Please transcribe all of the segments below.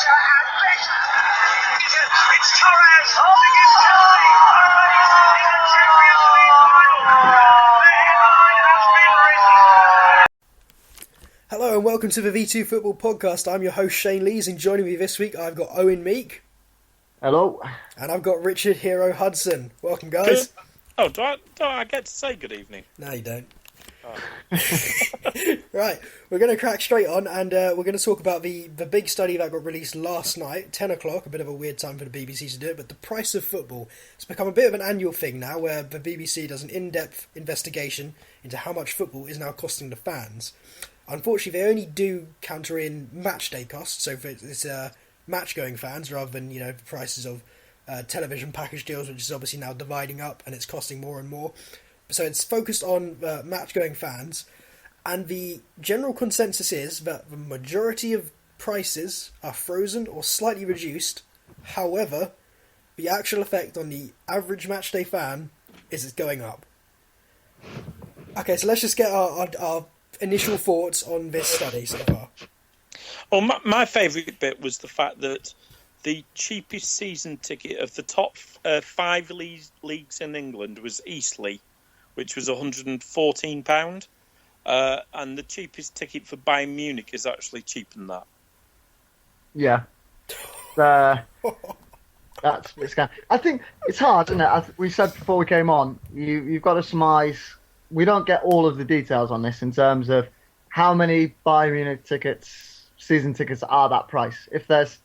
It's Torres holding in Chelsea. In the Champions League final. The headline has been written. Hello and welcome to the V2 Football Podcast. I'm your host Shane Lees, and joining me this week I've got Owen Meek. Hello. And I've got Richard Hero Hudson. Welcome, guys. Good. Oh, do I get to say good evening? No, you don't. Oh. Right, we're going to crack straight on, and we're going to talk about the big study that got released last night, 10 o'clock, a bit of a weird time for the BBC to do it, but the price of football. It's become a bit of an annual thing now, where the BBC does an in-depth investigation into how much football is now costing the fans. Unfortunately, they only do counter in match day costs, so it's match-going fans rather than, the prices of television package deals, which is obviously now dividing up and it's costing more and more. So it's focused on match-going fans, and the general consensus is that the majority of prices are frozen or slightly reduced. However, the actual effect on the average matchday fan is it's going up. Okay, so let's just get our initial thoughts on this study so far. Well, my favourite bit was the fact that the cheapest season ticket of the top 5 leagues in England was Eastleigh, which was £114. And the cheapest ticket for Bayern Munich is actually cheaper than that. Yeah. It's I think it's hard, isn't it? We said before we came on, you've got to surmise. We don't get all of the details on this in terms of how many Bayern Munich season tickets are that price. If there's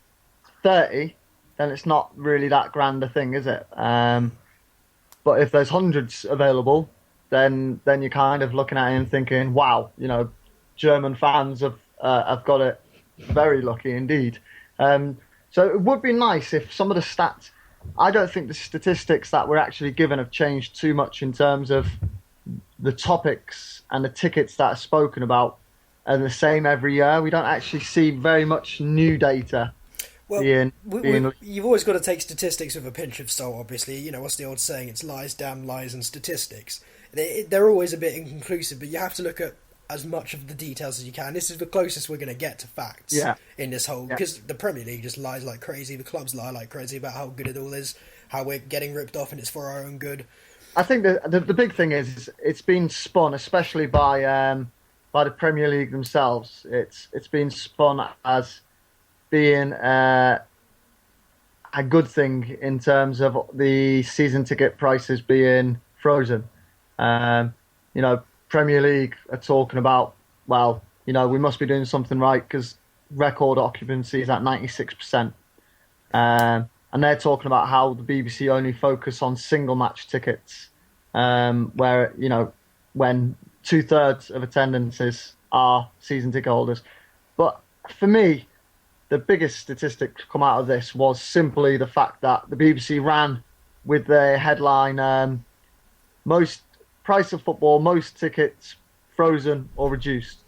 30, then it's not really that grand a thing, is it? But if there's hundreds available, then you're kind of looking at it and thinking, wow, German fans have got it very lucky indeed. So it would be nice if some of the stats, I don't think the statistics that we're actually given have changed too much in terms of the topics and the tickets that are spoken about are the same every year. We don't actually see very much new data. Well, you've always got to take statistics with a pinch of salt, obviously. What's the old saying? It's lies, damn lies, and statistics. They're always a bit inconclusive, but you have to look at as much of the details as you can. This is the closest we're going to get to facts in this whole... Because the Premier League just lies like crazy, the clubs lie like crazy about how good it all is, how we're getting ripped off and it's for our own good. I think the big thing is it's been spun, especially by the Premier League themselves. It's been spun as being a good thing in terms of the season ticket prices being frozen. Premier League are talking about, we must be doing something right because record occupancy is at 96%. And they're talking about how the BBC only focus on single match tickets, where, when 2/3 of attendances are season ticket holders. But for me, the biggest statistic to come out of this was simply the fact that the BBC ran with their headline, most price of football, most tickets frozen or reduced.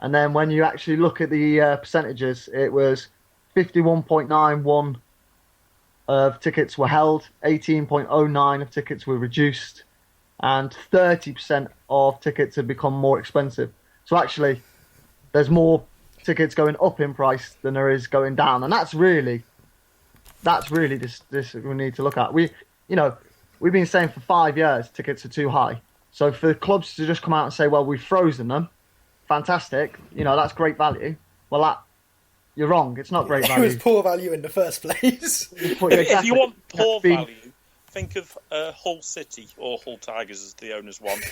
And then when you actually look at the percentages, it was 51.91 of tickets were held, 18.09 of tickets were reduced, and 30% of tickets have become more expensive. So actually, there's more tickets going up in price than there is going down, and that's really this we need to look at. We've been saying for 5 years tickets are too high. So for the clubs to just come out and say, well, we've frozen them, fantastic, that's great value. Well, you're wrong. It's not great value. It was poor value in the first place. If you want poor value, think of Hull City, or Hull Tigers as the owners want.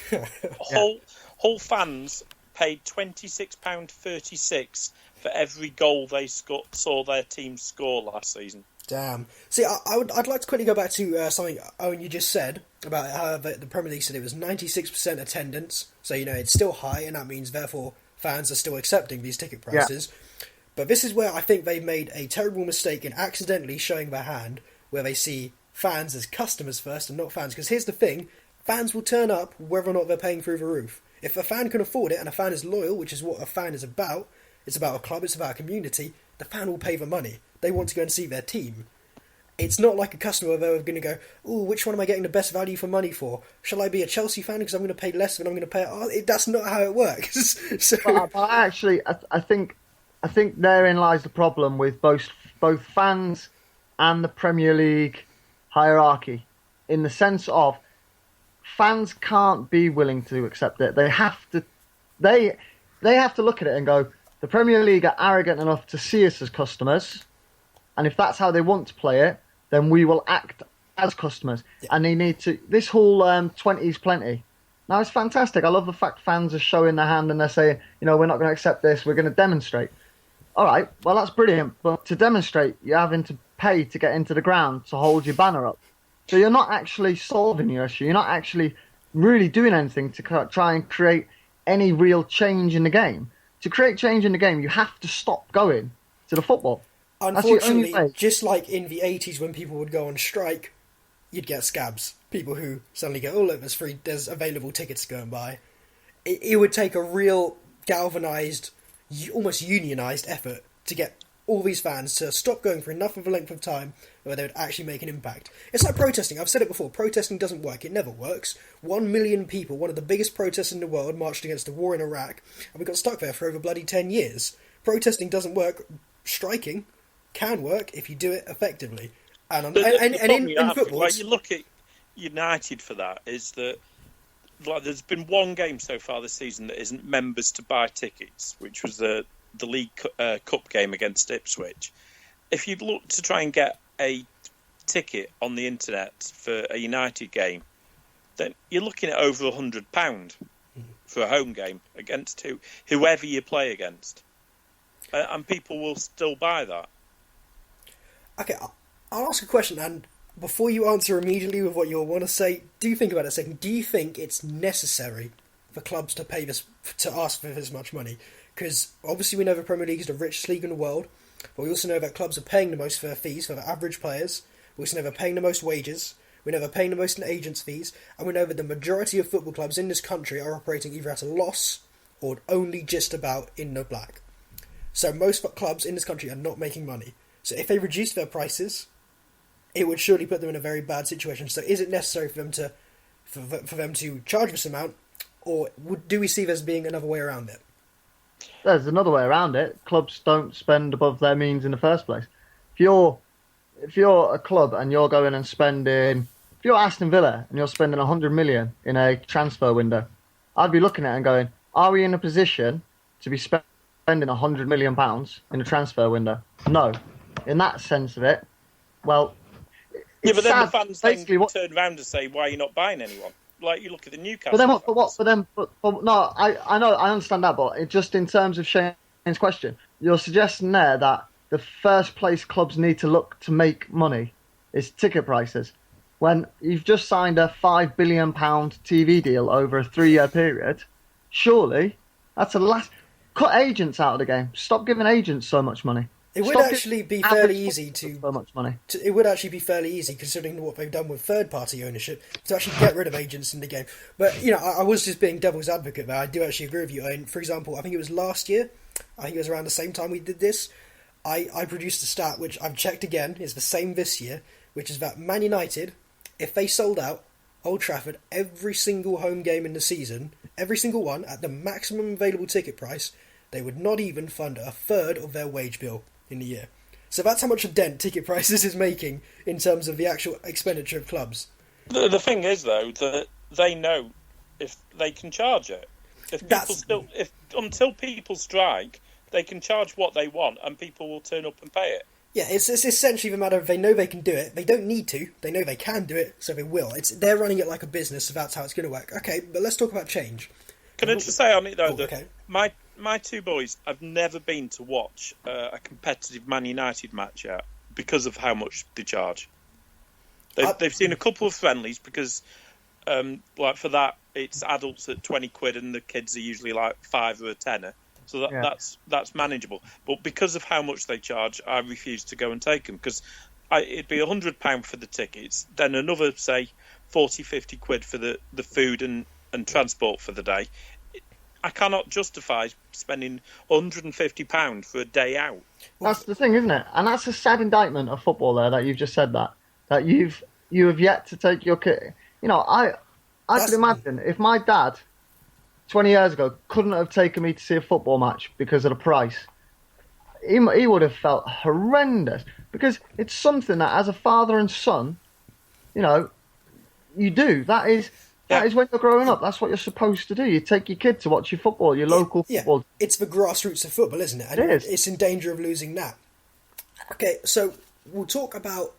Hull fans paid £26.36 for every goal they saw their team score last season. Damn. See, I'd like to quickly go back to something, Owen, you just said about how the Premier League said it was 96% attendance. So, it's still high, and that means, therefore, fans are still accepting these ticket prices. Yeah. But this is where I think they've made a terrible mistake in accidentally showing their hand, where they see fans as customers first and not fans. Because here's the thing, fans will turn up whether or not they're paying through the roof. If a fan can afford it, and a fan is loyal, which is what a fan is about, it's about a club, it's about a community, the fan will pay the money. They want to go and see their team. It's not like a customer where they're going to go, ooh, which one am I getting the best value for money for? Shall I be a Chelsea fan because I'm going to pay less than I'm going to pay? That's not how it works. So... But I think therein lies the problem with both fans and the Premier League hierarchy, in the sense of fans can't be willing to accept it. They have to look at it and go, the Premier League are arrogant enough to see us as customers, and if that's how they want to play it, then we will act as customers. Yeah. And they need to. This whole 20s plenty. Now it's fantastic. I love the fact fans are showing their hand and they're saying, we're not going to accept this. We're going to demonstrate. All right, well that's brilliant. But to demonstrate, you're having to pay to get into the ground to hold your banner up. So you're not actually solving your issue. You're not actually really doing anything to try and create any real change in the game. To create change in the game, you have to stop going to the football. Unfortunately, just like in the 80s when people would go on strike, you'd get scabs. People who suddenly go, look, there's available tickets to go and buy. It would take a real galvanised, almost unionised effort to get all these fans to stop going for enough of a length of time where they would actually make an impact. It's like protesting. I've said it before. Protesting doesn't work. It never works. 1 million people, one of the biggest protests in the world, marched against the war in Iraq, and we got stuck there for over bloody 10 years. Protesting doesn't work. Striking can work if you do it effectively. And in football... Like, you look at United for that, is that there's been one game so far this season that isn't members to buy tickets, which was the League Cup game against Ipswich. If you'd look to try and get a ticket on the internet for a United game, then you're looking at over £100 for a home game against whoever you play against. And people will still buy that. Okay, I'll ask a question, and before you answer immediately with what you'll want to say, do think about it a second. Do you think it's necessary for clubs to ask for this much money? Because obviously we know the Premier League is the richest league in the world, but we also know that clubs are paying the most for their fees for the average players. We also know they're paying the most wages. We know they're paying the most in agents' fees, and we know that the majority of football clubs in this country are operating either at a loss or only just about in the black. So most clubs in this country are not making money. So if they reduce their prices, it would surely put them in a very bad situation. So is it necessary for them to charge this amount, or do we see there as being another way around it? There's another way around it. Clubs don't spend above their means in the first place. If you're a club and you're going and spending, if you're Aston Villa and you're spending 100 million in a transfer window, I'd be looking at it and going, are we in a position to be spending 100 million pounds in a transfer window? No. In that sense of it, well, yeah, but then the fans then turn around and say, why are you not buying anyone? Like, you look at the Newcastle. No, I know, I understand that, but just in terms of Shane's question, you're suggesting there that the first place clubs need to look to make money is ticket prices. When you've just signed a £5 billion TV deal over a 3-year period, surely that's cut agents out of the game. Stop giving agents so much money. It would actually be fairly easy so much money. It would actually be fairly easy, considering what they've done with third-party ownership, to actually get rid of agents in the game. But I was just being devil's advocate there. I do actually agree with you. And for example, I think it was last year. I think it was around the same time we did this. I produced a stat which I've checked again. Is the same this year, which is that Man United, if they sold out Old Trafford every single home game in the season, every single one at the maximum available ticket price, they would not even fund a third of their wage bill in the year. So that's how much a dent ticket prices is making in terms of the actual expenditure of clubs. The thing is, though, that they know if they can charge it. Until people strike, they can charge what they want, and people will turn up and pay it. Yeah, it's essentially the matter of they know they can do it. They don't need to. They know they can do it, so they will. They're running it like a business, so that's how it's going to work. Okay, but let's talk about change. Can I just say on it, though, that my two boys have never been to watch a competitive Man United match yet because of how much they charge. They've seen a couple of friendlies because, like for that, it's adults at £20 and the kids are usually like £5 or a tenner. So that's manageable. But because of how much they charge, I refuse to go and take them because it'd be £100 for the tickets, then another, say, 40, 50 quid for the food and transport for the day. I cannot justify spending £150 for a day out. That's the thing, isn't it? And that's a sad indictment of football there that you've just said that you have yet to take your kid. I could imagine if my dad 20 years ago couldn't have taken me to see a football match because of the price. he would have felt horrendous because it's something that, as a father and son, you know, you do. That is when you're growing up. That's what you're supposed to do. You take your kid to watch your football, your local football. It's the grassroots of football, isn't it? And It is. It's in danger of losing that. Okay, so we'll talk about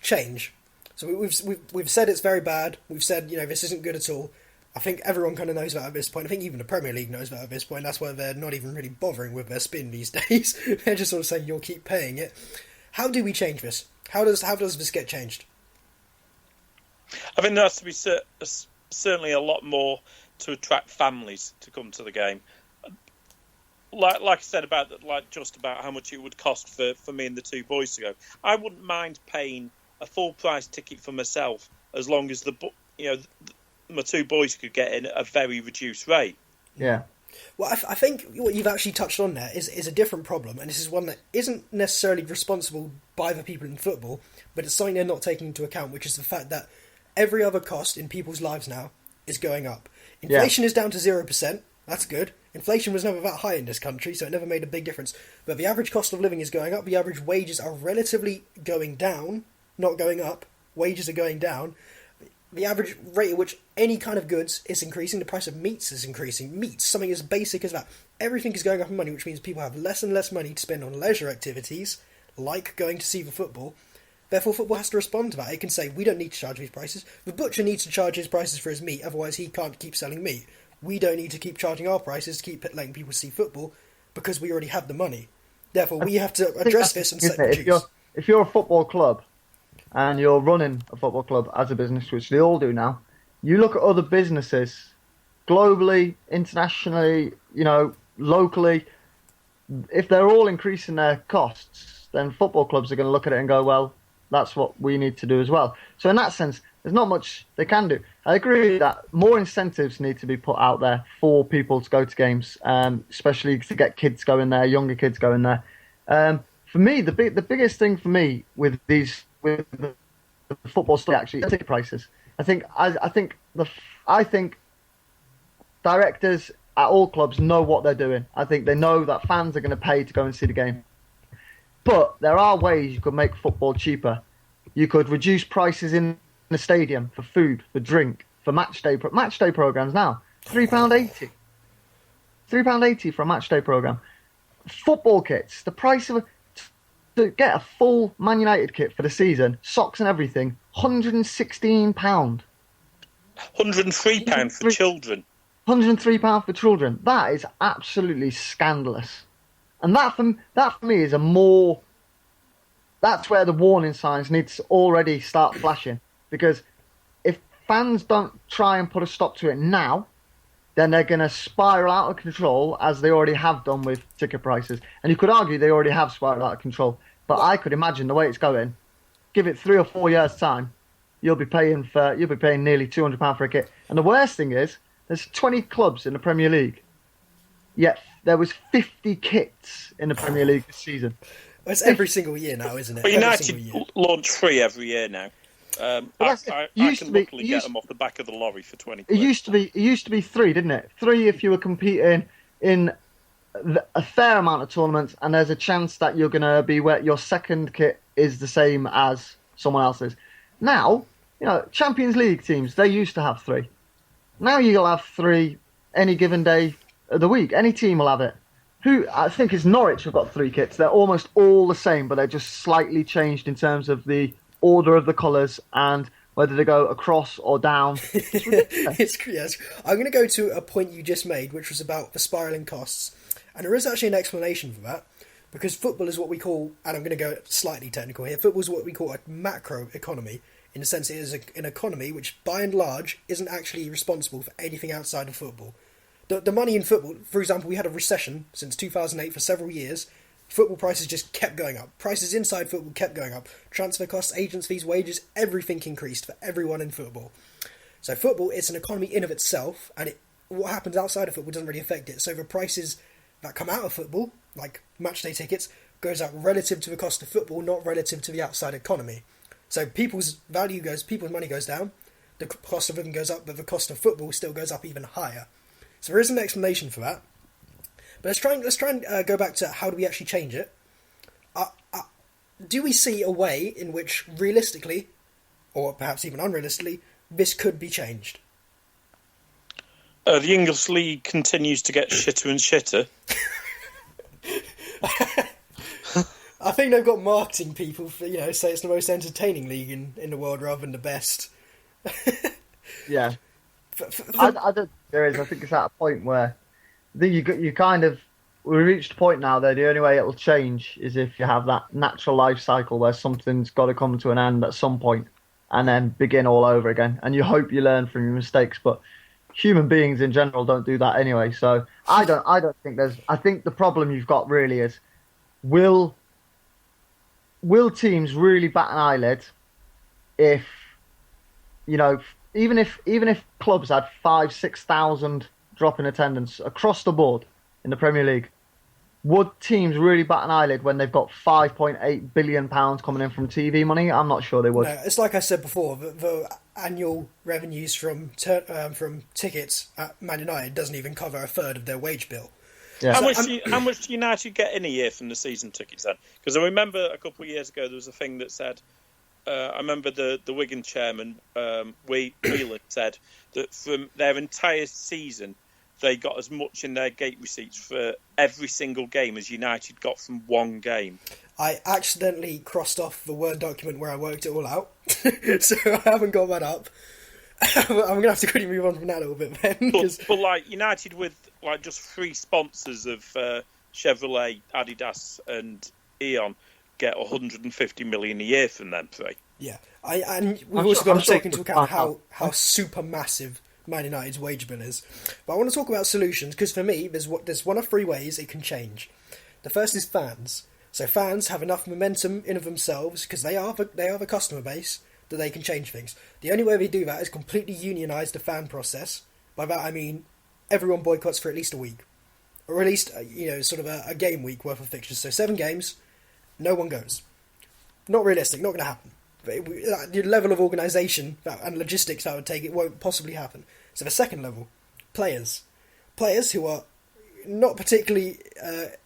change. So we've said it's very bad. We've said, this isn't good at all. I think everyone kind of knows that at this point. I think even the Premier League knows that at this point. That's why they're not even really bothering with their spin these days. They're just sort of saying you'll keep paying it. How do we change this? How does this get changed? I think there has to be certainly a lot more to attract families to come to the game. Like I said about how much it would cost for me and the two boys to go. I wouldn't mind paying a full price ticket for myself as long as my two boys could get in at a very reduced rate. Yeah. Well, I think what you've actually touched on there is a different problem, and this is one that isn't necessarily responsible by the people in football, but it's something they're not taking into account, which is the fact that every other cost in people's lives now is going up. Inflation is down to 0%. That's good. Inflation was never that high in this country, so it never made a big difference. But the average cost of living is going up. The average wages are relatively going down, not going up. Wages are going down. The average rate at which any kind of goods is increasing. The price of meats is increasing. Meats, something as basic as that. Everything is going up in money, which means people have less and less money to spend on leisure activities, like going to see the football. Therefore, football has to respond to that. It can say, we don't need to charge these prices. The butcher needs to charge his prices for his meat, otherwise he can't keep selling meat. We don't need to keep charging our prices to keep letting people see football, because we already have the money. Therefore, we have to address this and set the dues. If you're a football club, and you're running a football club as a business, which they all do now, you look at other businesses, globally, internationally, locally, if they're all increasing their costs, then football clubs are going to look at it and go, well, that's what we need to do as well. So in that sense, there's not much they can do. I agree that more incentives need to be put out there for people to go to games, especially to get kids going there, younger kids going there. For me, the biggest thing for me with the football stuff actually is ticket prices. I think directors at all clubs know what they're doing. I think they know that fans are going to pay to go and see the game. But there are ways you could make football cheaper. You could reduce prices in the stadium for food, for drink, for match day programs now. £3.80. £3.80 for a match day program. Football kits, the price of to get a full Man United kit for the season, socks and everything, £116. £103 for children. £103 for children. That is absolutely scandalous. And that for me is that's where the warning signs need to already start flashing. Because if fans don't try and put a stop to it now, then they're going to spiral out of control, as they already have done with ticket prices. And you could argue they already have spiraled out of control. But I could imagine the way it's going, give it 3 or 4 years' time, you'll be paying nearly £200 for a kit. And the worst thing is, there's 20 clubs in the Premier League, yet there was 50 kits in the Premier League this season. Well, it's every single year now, isn't it? But United launch 3 every year now. I can luckily get them off the back of the lorry for 20 quid. It used to be 3, didn't it? 3 if you were competing in a fair amount of tournaments, and there's a chance that you're going to be where your second kit is the same as someone else's. Now, Champions League teams, they used to have 3. Now you'll have 3 any given day of the week. Any team will have it. I think it's Norwich have got 3 kits. They're almost all the same, but they're just slightly changed in terms of the order of the colours and whether they go across or down. Yes. I'm going to go to a point you just made, which was about the spiralling costs. And there is actually an explanation for that, because football is what we call, and I'm going to go slightly technical here, football is what we call a macro economy, in the sense it is an economy which, by and large, isn't actually responsible for anything outside of football. The money in football, for example, we had a recession since 2008 for several years. Football prices just kept going up. Prices inside football kept going up. Transfer costs, agents' fees, wages, everything increased for everyone in football. So football is an economy in of itself, and what happens outside of football doesn't really affect it. So the prices that come out of football, like matchday tickets, goes up relative to the cost of football, not relative to the outside economy. So people's money goes down, the cost of living goes up, but the cost of football still goes up even higher. So there is an explanation for that. But let's try and go back to how do we actually change it. do we see a way in which realistically, or perhaps even unrealistically, this could be changed? The English league continues to get shitter and shitter. I think they've got marketing people for, say it's the most entertaining league in the world rather than the best. Yeah. I don't think there is. I think it's at a point where I think you kind of we reached a point now that the only way it'll change is if you have that natural life cycle where something's got to come to an end at some point and then begin all over again. And you hope you learn from your mistakes, but human beings in general don't do that anyway. So I don't think there's. I think the problem you've got really is will teams really bat an eyelid if even if clubs had 5,000-6,000 drop in attendance across the board in the Premier League, would teams really bat an eyelid when they've got £5.8 billion coming in from TV money? I'm not sure they would. No, it's like I said before, the annual revenues from tickets at Man United doesn't even cover a third of their wage bill. Yeah. How much do United get in a year from the season tickets then? Because I remember a couple of years ago there was a thing that said, I remember the Wigan chairman, Whelan, said that from their entire season they got as much in their gate receipts for every single game as United got from one game. I accidentally crossed off the Word document where I worked it all out, so I haven't got that up. I'm going to have to quickly move on from that a little bit then. But like United with like just 3 sponsors of Chevrolet, Adidas and Eon get 150 million a year from them 3. Yeah, and we've also got to take into account how super massive Man United's wage bill is. But I want to talk about solutions, because for me, there's one of 3 ways it can change. The first is fans. So fans have enough momentum in of themselves, because they are the customer base, that they can change things. The only way they do that is completely unionise the fan process. By that I mean everyone boycotts for at least a week, or at least sort of a game week worth of fixtures. So 7 games, no one goes. Not realistic, not going to happen. The level of organisation and logistics that would take, it won't possibly happen. So the second level, players who are not particularly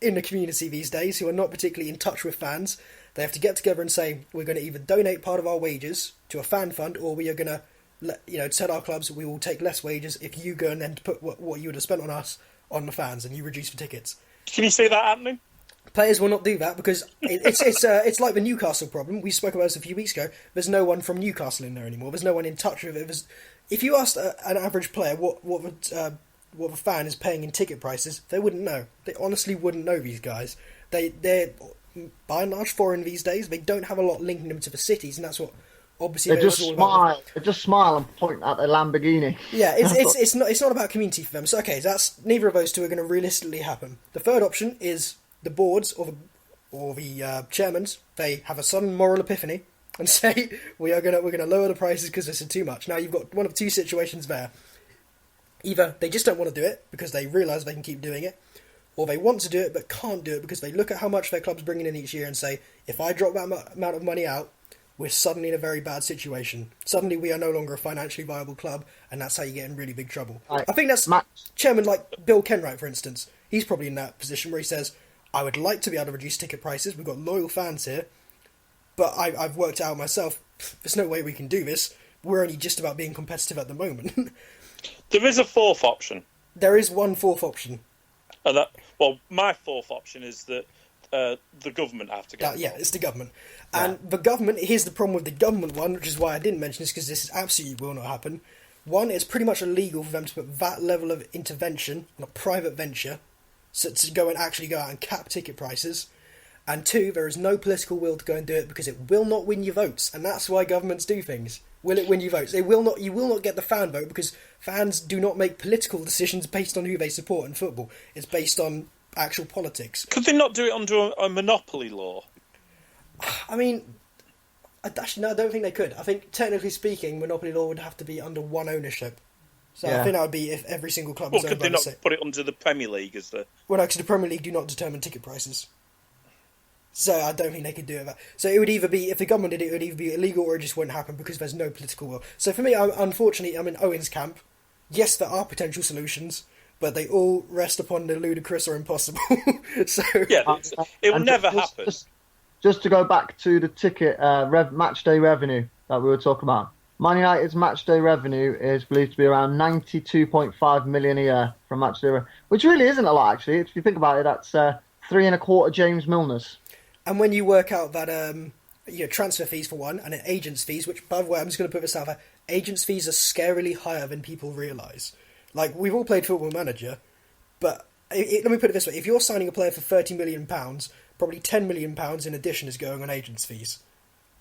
in the community these days, who are not particularly in touch with fans, they have to get together and say, we're going to either donate part of our wages to a fan fund, or we are going to tell our clubs we will take less wages if you go and then put what you would have spent on us on the fans, and you reduce the tickets. Can you see that happening? Players will not do that, because it's like the Newcastle problem. We spoke about this a few weeks ago. There's no one from Newcastle in there anymore. There's no one in touch with it. If you asked an average player what the fan is paying in ticket prices, they wouldn't know. They honestly wouldn't know, these guys. They're by and large foreign these days. They don't have a lot linking them to the cities, and that's what obviously they just smile and point at their Lamborghini. Yeah, it's not about community for them. So okay, that's neither of those two are going to realistically happen. The third option is the boards or the chairmans. They have a sudden moral epiphany and say we're gonna lower the prices because this is too much. Now you've got one of 2 situations there. Either they just don't want to do it because they realise they can keep doing it, or they want to do it but can't do it because they look at how much their club's bringing in each year and say, if I drop that amount of money out, we're suddenly in a very bad situation. Suddenly we are no longer a financially viable club, and that's how you get in really big trouble. I think that's chairman like Bill Kenwright, for instance. He's probably in that position where he says, I would like to be able to reduce ticket prices. We've got loyal fans here, but I've worked out myself, there's no way we can do this. We're only just about being competitive at the moment. There is a 4th option. There is one 4th option. My 4th option is that the government have to get it's the government. And the government, here's the problem with the government one, which is why I didn't mention this, because this absolutely will not happen. One, it's pretty much illegal for them to put that level of intervention on a private venture, so to go out and cap ticket prices. And 2, there is no political will to go and do it because it will not win you votes, and that's why governments do things. Will it win you votes? You will not get the fan vote, because fans do not make political decisions based on who they support in football. It's based on actual politics. Could they not do it under a monopoly law? I mean, I don't think they could. I think, technically speaking, monopoly law would have to be under one ownership. So I think that would be if every single club was owned by the same. Could they not put it under the Premier League as the... Well, no, because the Premier League do not determine ticket prices. So I don't think they could do it. So it would either be, if the government did it, it would either be illegal or it just wouldn't happen because there's no political will. So for me, unfortunately, I'm in Owen's camp. Yes, there are potential solutions, but they all rest upon the ludicrous or impossible. So yeah, it will never happen. just to go back to the ticket match day revenue that we were talking about. Man United's match day revenue is believed to be around 92.5 million a year from match day, which really isn't a lot actually. If you think about it, that's 3.25 James Milners. And when you work out that transfer fees for one, and then agents fees, which by the way, I'm just going to put this out there, agents fees are scarily higher than people realise. Like, we've all played Football Manager, but let me put it this way: if you're signing a player for £30 million, probably £10 million in addition is going on agents fees.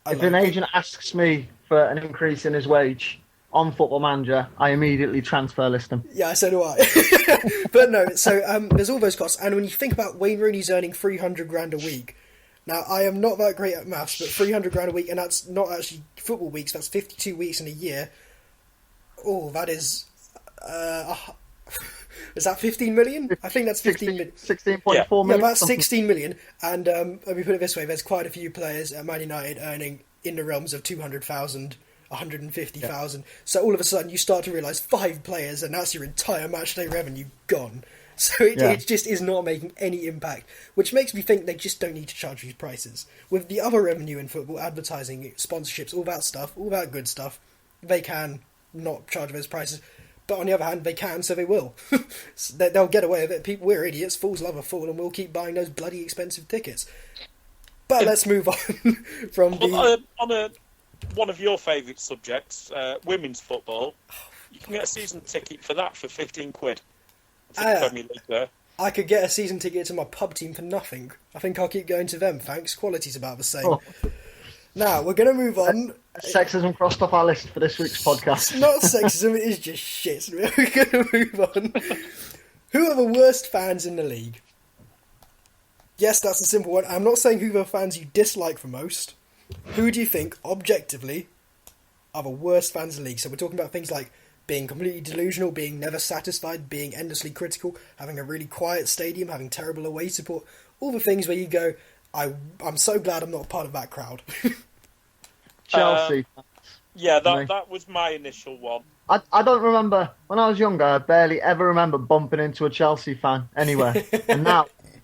If an agent asks me for an increase in his wage on Football Manager, I immediately transfer list him. Yeah, so do I. But no, so there's all those costs, and when you think about Wayne Rooney's earning £300,000 a week. Now, I am not that great at maths, but £300,000 a week, and that's not actually football weeks. That's 52 weeks in a year. Oh, that is. Is that 15 million? I think that's 15 million. 16.4 million. Yeah, about 16 million. And let me put it this way: there's quite a few players at Man United earning in the realms of 200,000, 150,000. Yeah. So all of a sudden, you start to realise 5 players, and that's your entire matchday revenue gone. So it just is not making any impact, which makes me think they just don't need to charge these prices. With the other revenue in football, advertising, sponsorships, all that stuff, all that good stuff, they can not charge those prices. But on the other hand, they can, so they will. They'll get away with it. We're idiots, fools love a fool, and we'll keep buying those bloody expensive tickets. But let's move on from one of your favourite subjects, women's football. You can get a season ticket for that for £15 for the Premier League there. I could get a season ticket to my pub team for nothing. I think I'll keep going to them, thanks. Quality's about the same. Oh. Now, we're going to move on. Sexism crossed off our list for this week's podcast. It's not sexism, it is just shit. We're going to move on. Who are the worst fans in the league? Yes, that's a simple one. I'm not saying who the fans you dislike the most. Who do you think, objectively, are the worst fans in the league? So we're talking about things like being completely delusional, being never satisfied, being endlessly critical, having a really quiet stadium, having terrible away support, all the things where you go, I'm so glad I'm not part of that crowd. Chelsea. That was my initial one. I don't remember, when I was younger, I barely ever remember bumping into a Chelsea fan anywhere. And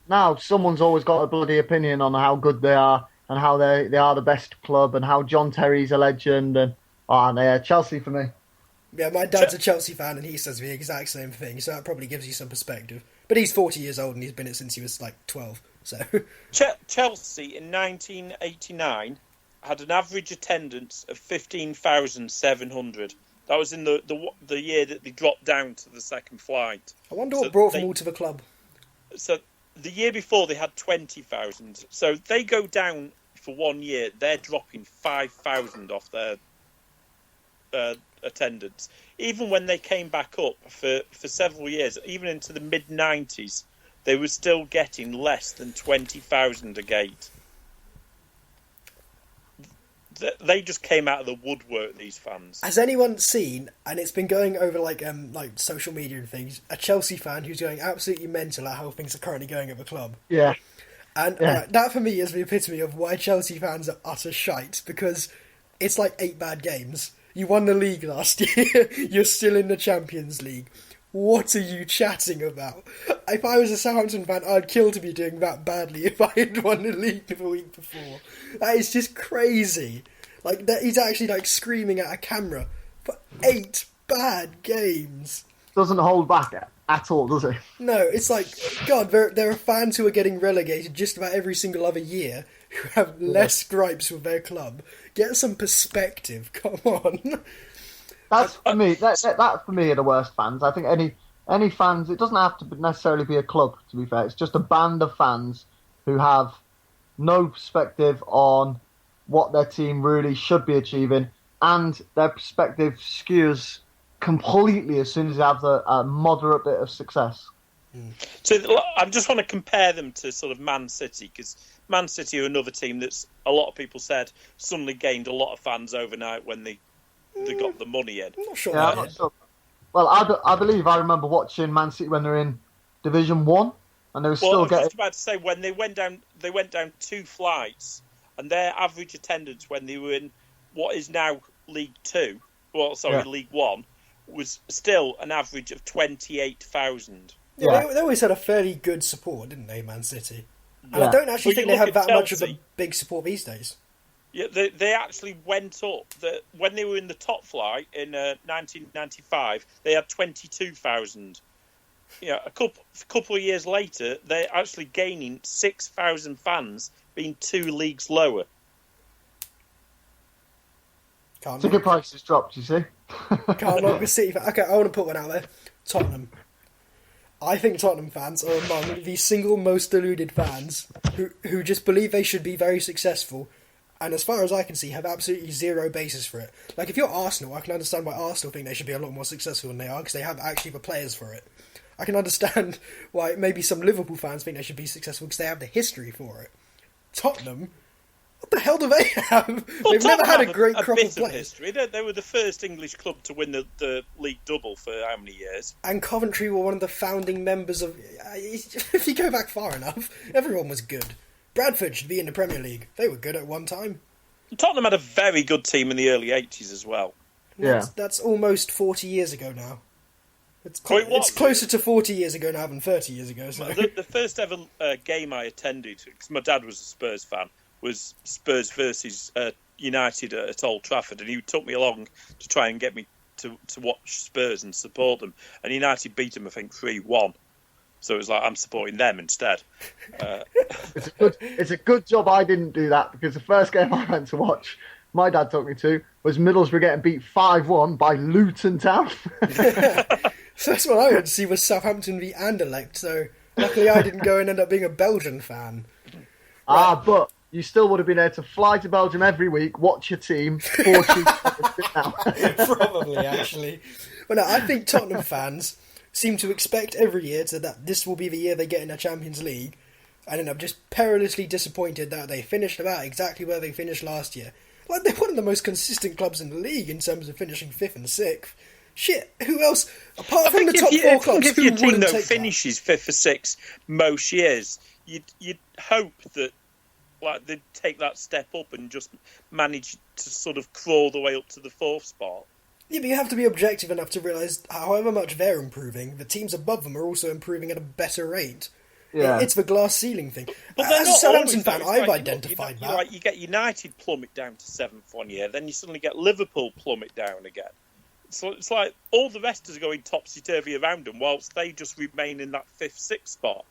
now someone's always got a bloody opinion on how good they are and how they are the best club and how John Terry's a legend. And Chelsea for me. Yeah, my dad's a Chelsea fan and he says the exact same thing, so that probably gives you some perspective. But he's 40 years old and he's been it since he was like 12. So Chelsea in 1989 had an average attendance of 15,700. That was in the year that they dropped down to the second flight. I wonder what brought them all to the club. So the year before they had 20,000. So they go down for 1 year. They're dropping 5,000 off their attendance. Even when they came back up for several years, even into the mid-90s, they were still getting less than 20,000 a gate. They just came out of the woodwork, these fans. Has anyone seen, and it's been going over like social media and things, a Chelsea fan who's going absolutely mental at how things are currently going at the club? Yeah. And that for me is the epitome of why Chelsea fans are utter shite, because it's like 8 bad games. You won the league last year, you're still in the Champions League. What are you chatting about? If I was a Southampton fan, I'd kill to be doing that badly if I had won the league the week before. That is just crazy. Like, he's actually like screaming at a camera for 8 bad games. Doesn't hold back at all, does it? No, it's like, God, there are fans who are getting relegated just about every single other year who have less gripes with their club. Get some perspective, come on. That's for me. That for me are the worst fans. I think any fans. It doesn't have to necessarily be a club. To be fair, it's just a band of fans who have no perspective on what their team really should be achieving, and their perspective skews completely as soon as they have a moderate bit of success. So I just want to compare them to sort of Man City, because Man City are another team that's a lot of people said suddenly gained a lot of fans overnight when they got the money in. I'm not sure. Yeah, I'm not sure. Well, I believe I remember watching Man City when they were in Division 1, and they were still getting... I was just about to say, when they went down 2 flights, and their average attendance when they were in what is now League 2, League 1, was still an average of 28,000. Yeah, they always had a fairly good support, didn't they, Man City? And I don't actually But you think they look have at that much of a Chelsea. big support these days. Yeah, they actually went up. When they were in the top flight in 1995, they had 22,000. Yeah, a couple of years later, they're actually gaining 6,000 fans, being 2 leagues lower. Ticket prices dropped, you see. Can't knock the City fan. Okay, I want to put one out there. Tottenham. I think Tottenham fans are among the single most deluded fans who just believe they should be very successful, and as far as I can see, have absolutely zero basis for it. Like, if you're Arsenal, I can understand why Arsenal think they should be a lot more successful than they are, because they have actually the players for it. I can understand why maybe some Liverpool fans think they should be successful, because they have the history for it. Tottenham? What the hell do they have? Well, They've never had Tottenham a great have crop bit of players. history. They were the first English club to win the league double for how many years? And Coventry were one of the founding members of... If you go back far enough, everyone was good. Bradford should be in the Premier League. They were good at one time. Tottenham had a very good team in the early 80s as well. Yeah. That's almost 40 years ago now. It's It was. closer to 40 years ago now than 30 years ago. So. The first ever game I attended, because my dad was a Spurs fan, was Spurs versus United at Old Trafford, and he took me along to try and get me to watch Spurs and support them. And United beat them, I think, 3-1. So it was like, I'm supporting them instead. It's a good job I didn't do that, because the first game I went to watch, my dad took me to, was Middlesbrough getting beat 5-1 by Luton Town. So that's what I went to see was Southampton v Anderlecht. So luckily I didn't go and end up being a Belgian fan. But you still would have been able to fly to Belgium every week, watch your team, Probably, actually. Well, no, I think Tottenham fans seem to expect every year that this will be the year they get in the Champions League, and then I'm just perilously disappointed that they finished about exactly where they finished last year. Like, they're one of the most consistent clubs in the league in terms of finishing 5th and 6th. Shit, who else, apart from the top 4 clubs, if who your team wouldn't though take finishes 5th or 6th most years, you'd hope that like they'd take that step up and just manage to sort of crawl the way up to the 4th spot. Yeah, but you have to be objective enough to realise however much they're improving, the teams above them are also improving at a better rate. Yeah. It's the glass ceiling thing. But As a not Southampton always, fan, though. It's I've like, identified you that. you get United plummet down to 7th one year, then you suddenly get Liverpool plummet down again. So it's like all the rest is going topsy-turvy around them, whilst they just remain in that 5th, 6th spot.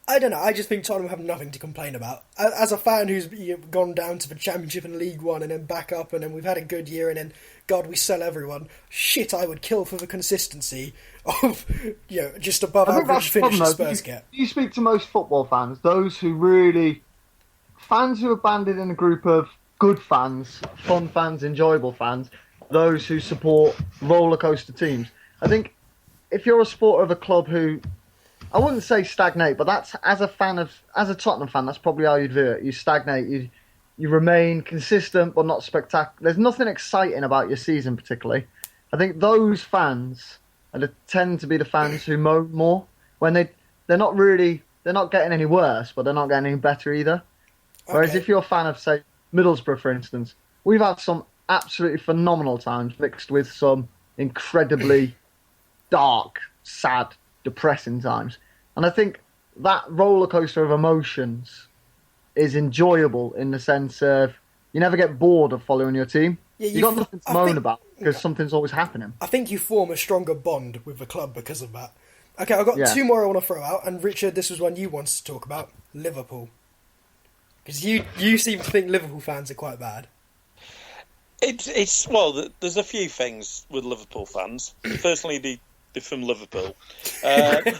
I don't know, I just think Tottenham have nothing to complain about. As a fan who's gone down to the Championship and League One and then back up and then we've had a good year and then, God, we sell everyone. Shit, I would kill for the consistency of, just above I think average that's the finish problem, Spurs though. get. You speak to most football fans, those who really... Fans who are banded in a group of good fans, fun fans, enjoyable fans, those who support roller coaster teams. I think if you're a supporter of a club who, I wouldn't say stagnate, but that's as a Tottenham fan, that's probably how you'd view it. You stagnate, you remain consistent but not spectacular. There's nothing exciting about your season particularly. I think those fans tend to be the fans who moan more when they're not getting any worse, but they're not getting any better either. Whereas Okay. if you're a fan of, say, Middlesbrough, for instance, we've had some absolutely phenomenal times mixed with some incredibly dark, sad, depressing times. And I think that roller coaster of emotions is enjoyable in the sense of you never get bored of following your team. Yeah, You've got nothing to I moan think- about because something's always happening. I think you form a stronger bond with the club because of that. Okay, I've got Yeah. 2 more I want to throw out, and Richard, this was one you wanted to talk about, Liverpool. Because you seem to think Liverpool fans are quite bad. There's a few things with Liverpool fans. Firstly, they're from Liverpool. The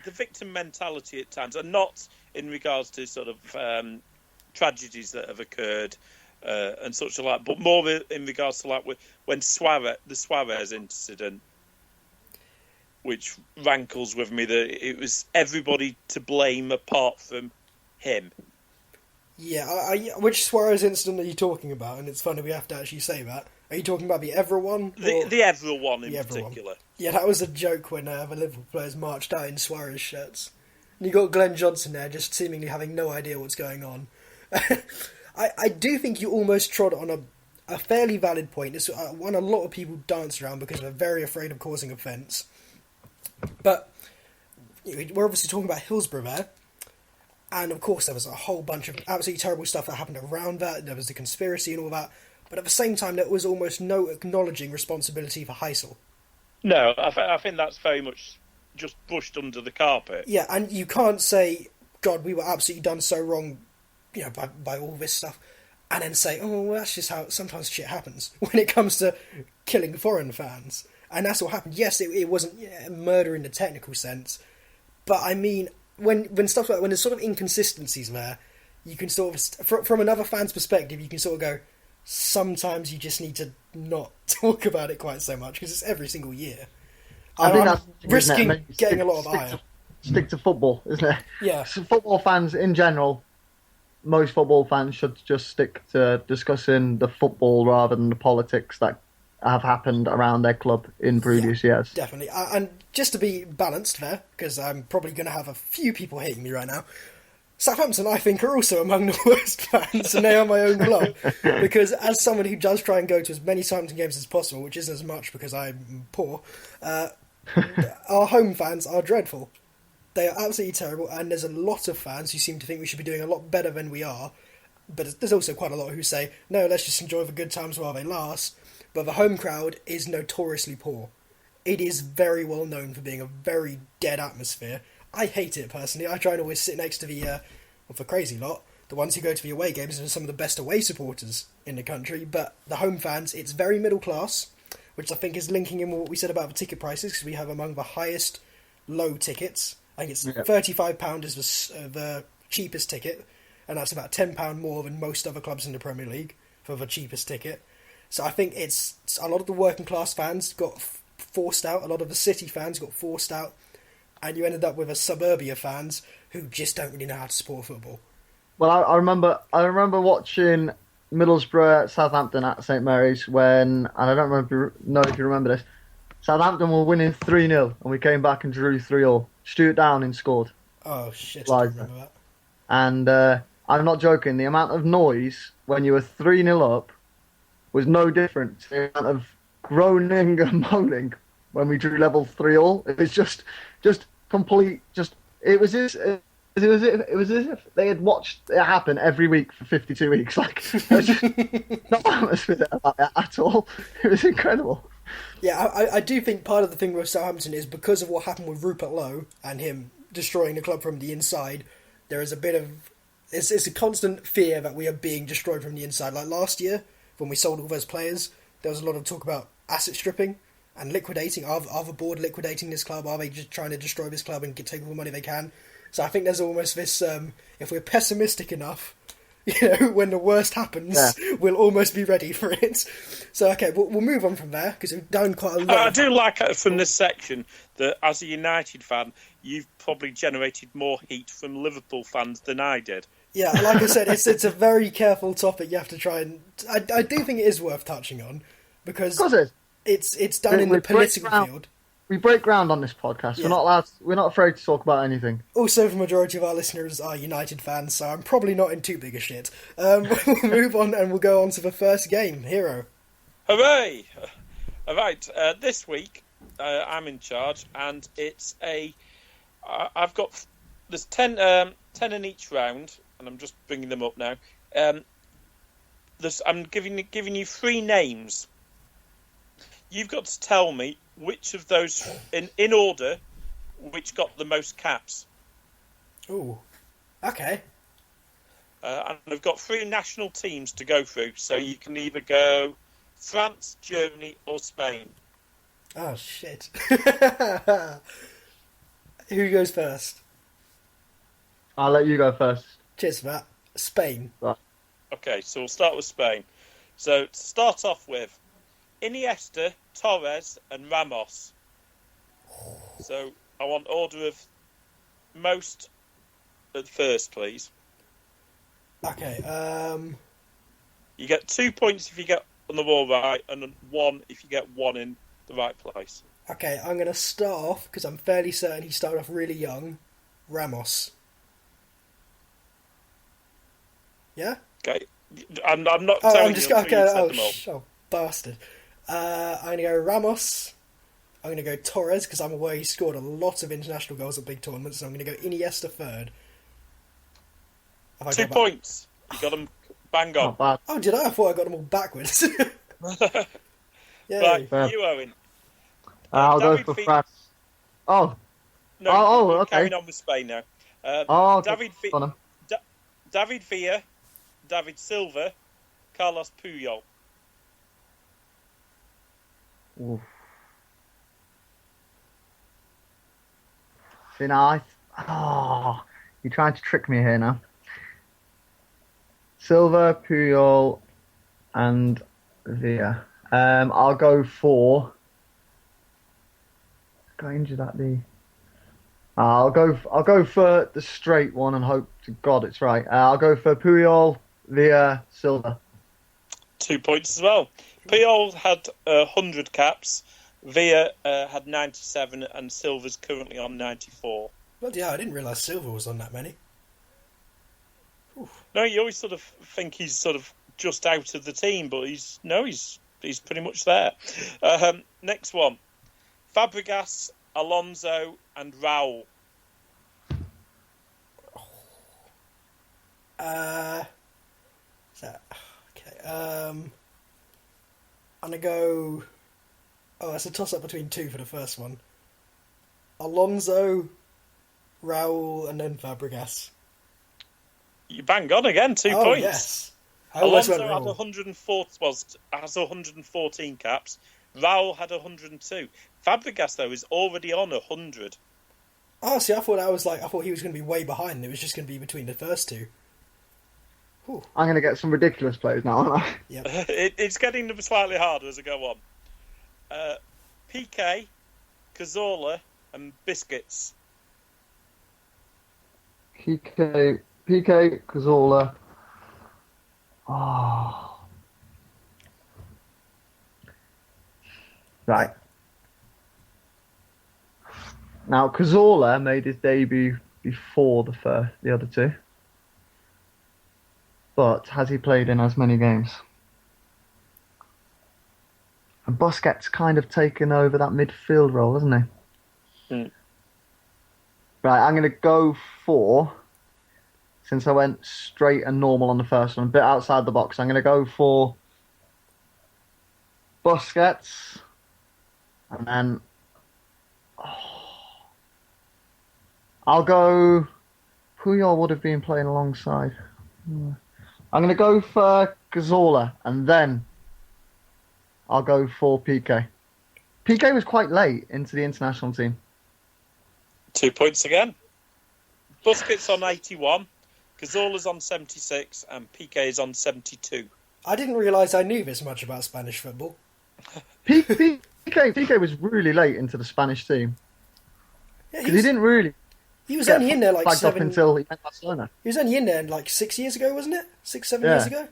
victim mentality at times, and not in regards to sort of tragedies that have occurred and such like, but more in regards to like when the Suarez incident, which rankles with me that it was everybody to blame apart from him. Yeah, which Suarez incident are you talking about? And it's funny we have to actually say that. Are you talking about the Evra one? The Evra one in the Evra one? particular. Yeah, that was a joke when the Liverpool players marched out in Suarez shirts. And you got Glenn Johnson there just seemingly having no idea what's going on. I do think you almost trod on a fairly valid point. It's one a lot of people dance around because they're very afraid of causing offence. But we're obviously talking about Hillsborough there, and of course there was a whole bunch of absolutely terrible stuff that happened around that. There was the conspiracy and all that, but at the same time there was almost no acknowledging responsibility for Heysel. No, I think that's very much just brushed under the carpet. Yeah, and you can't say, God, we were absolutely done so wrong, by all this stuff, and then say, oh, well, that's just how sometimes shit happens when it comes to killing foreign fans. And that's what happened. Yes, it wasn't murder in the technical sense, but I mean, when stuff like when there's sort of inconsistencies there, you can sort of, from another fan's perspective, you can sort of go, sometimes you just need to not talk about it quite so much because it's every single year. I think that's risking getting a lot of ire. Stick to football, isn't it? Yeah. So football fans in general, most football fans should just stick to discussing the football rather than the politics that have happened around their club in previous years. Definitely. And just to be balanced there, because I'm probably going to have a few people hating me right now, Southampton, I think, are also among the worst fans, and they are my own club. Because as someone who does try and go to as many Southampton games as possible, which isn't as much because I'm poor, our home fans are dreadful. They are absolutely terrible, and there's a lot of fans who seem to think we should be doing a lot better than we are. But there's also quite a lot who say, no, let's just enjoy the good times while they last. But the home crowd is notoriously poor. It is very well known for being a very dead atmosphere. I hate it personally. I try and always sit next to the crazy lot, the ones who go to the away games and are some of the best away supporters in the country. But the home fans, it's very middle class, which I think is linking in with what we said about the ticket prices, because we have among the highest low tickets. I think it's £35 is the cheapest ticket, and that's about £10 more than most other clubs in the Premier League for the cheapest ticket. So I think it's a lot of the working class fans got forced out, a lot of the city fans got forced out, and you ended up with a suburbia fans who just don't really know how to support football. Well, I remember watching Middlesbrough Southampton at St Mary's when, and I don't know if you remember this, Southampton were winning 3-0 and we came back and drew 3-all. Stuart Downing scored. Oh shit, I remember that. And I'm not joking, the amount of noise when you were 3-0 up was no different to the amount of groaning and moaning when we drew level 3-all. It was just complete, it was as if they had watched it happen every week for 52 weeks. Like, there's just no atmosphere about it at all. It was incredible. Yeah, I do think part of the thing with Southampton is because of what happened with Rupert Lowe and him destroying the club from the inside, there is a bit of... It's a constant fear that we are being destroyed from the inside. Like last year, when we sold all those players, there was a lot of talk about asset stripping and liquidating. Are the board liquidating this club? Are they just trying to destroy this club and take all the money they can? So I think there's almost this, if we're pessimistic enough, when the worst happens, we'll almost be ready for it. So, okay, we'll move on from there, because we've done quite a lot. I do like from this section that, as a United fan, you've probably generated more heat from Liverpool fans than I did. Yeah, like I said, it's a very careful topic you have to try and... I do think it is worth touching on, because it's done in the political field. We break ground on this podcast. Yeah. We're not afraid to talk about anything. Also, the majority of our listeners are United fans, so I'm probably not in too big a shit. We'll move on and we'll go on to the first game. Hero. Hooray! All right, this week I'm in charge, and it's I've got... There's 10 in each round, and I'm just bringing them up now. I'm giving you 3 names. You've got to tell me which of those, in order, which got the most caps. Ooh, okay. And I've got 3 national teams to go through, so you can either go France, Germany, or Spain. Oh, shit. Who goes first? I'll let you go first. Cheers for that. Spain. Right. Okay, so we'll start with Spain. So, to start off with, Iniesta, Torres, and Ramos. So, I want order of most at first, please. Okay, You get 2 points if you get on the wall right, and 1 if you get 1 in the right place. Okay, I'm going to start off, because I'm fairly certain he started off really young. Ramos. Yeah? Okay. I'm not telling you until you said them all. Oh, bastard. I'm going to go Ramos, I'm going to go Torres because I'm aware he scored a lot of international goals at big tournaments. So I'm going to go Iniesta third. Have I 2 got back- points. You got them bang on. Not bad. Oh, did I? I thought I got them all backwards. Yay. Right, Fair. you, Owen. I'll go David for Fe- France. Oh, No, Oh, we're okay. carrying on with Spain now. okay. David Fe- Go on then. David Villa, David Silva, Carlos Puyol. Oof. See now, you're trying to trick me here now. Silva, Puyol, and Villa. I'll go for. Got injured at the. I'll go for the straight one and hope to God it's right. I'll go for Puyol, Villa, Silva. 2 points as well. Puyol had 100 caps. Villa had 97, and Silva's currently on 94. Bloody hell, I didn't realise Silva was on that many. No, you always sort of think he's sort of just out of the team, but he's pretty much there. Next one, Fabregas, Alonso, and Raul. Okay. I'm gonna go. Oh, it's a toss-up between two for the first one. Alonso, Raul, and then Fabregas. You bang on again, 2 Oh points. yes. I always Alonso went had Raul. has 114 caps. Raul had 102. Fabregas though is already on 100. Oh, see, I thought he was going to be way behind. It was just going to be between the first two. Whew. I'm going to get some ridiculous players now, aren't I? Yep. It's getting slightly harder as I go on. Piqué, Cazorla, and Biscuits. Piqué, Cazorla. Oh. Right. Now, Cazorla made his debut before the other two. But has he played in as many games? And Busquets kind of taken over that midfield role, hasn't he? Right, I'm going to go for, since I went straight and normal on the first one, a bit outside the box, I'm going to go for Busquets. And then I'll go. Puyol would have been playing alongside. I'm going to go for Cazorla, and then I'll go for Piqué. Piqué was quite late into the international team. 2 points again. Busquets on 81, Cazorla's on 76, and Piqué's on 72. I didn't realise I knew this much about Spanish football. Piqué was really late into the Spanish team. Yeah, Because he didn't really He was only in there like flagged up 7. until he went to Barcelona. He was only in there like 6 years ago, wasn't it? 7 years ago.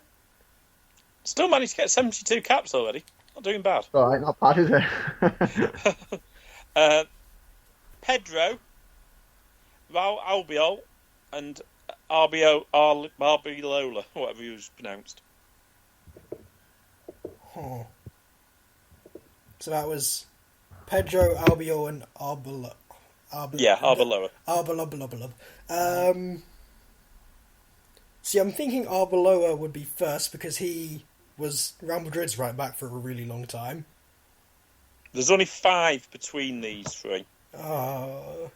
Still managed to get 72 caps already. Not doing bad. All right, not bad, is it? Pedro, Raul Albiol, and Arbeloa, whatever he was pronounced. Oh. So that was Pedro, Albiol, and Arbeloa. Arbeloa. See, I'm thinking Arbeloa would be first because he was Real Madrid's right back for a really long time. There's only 5 between these three. I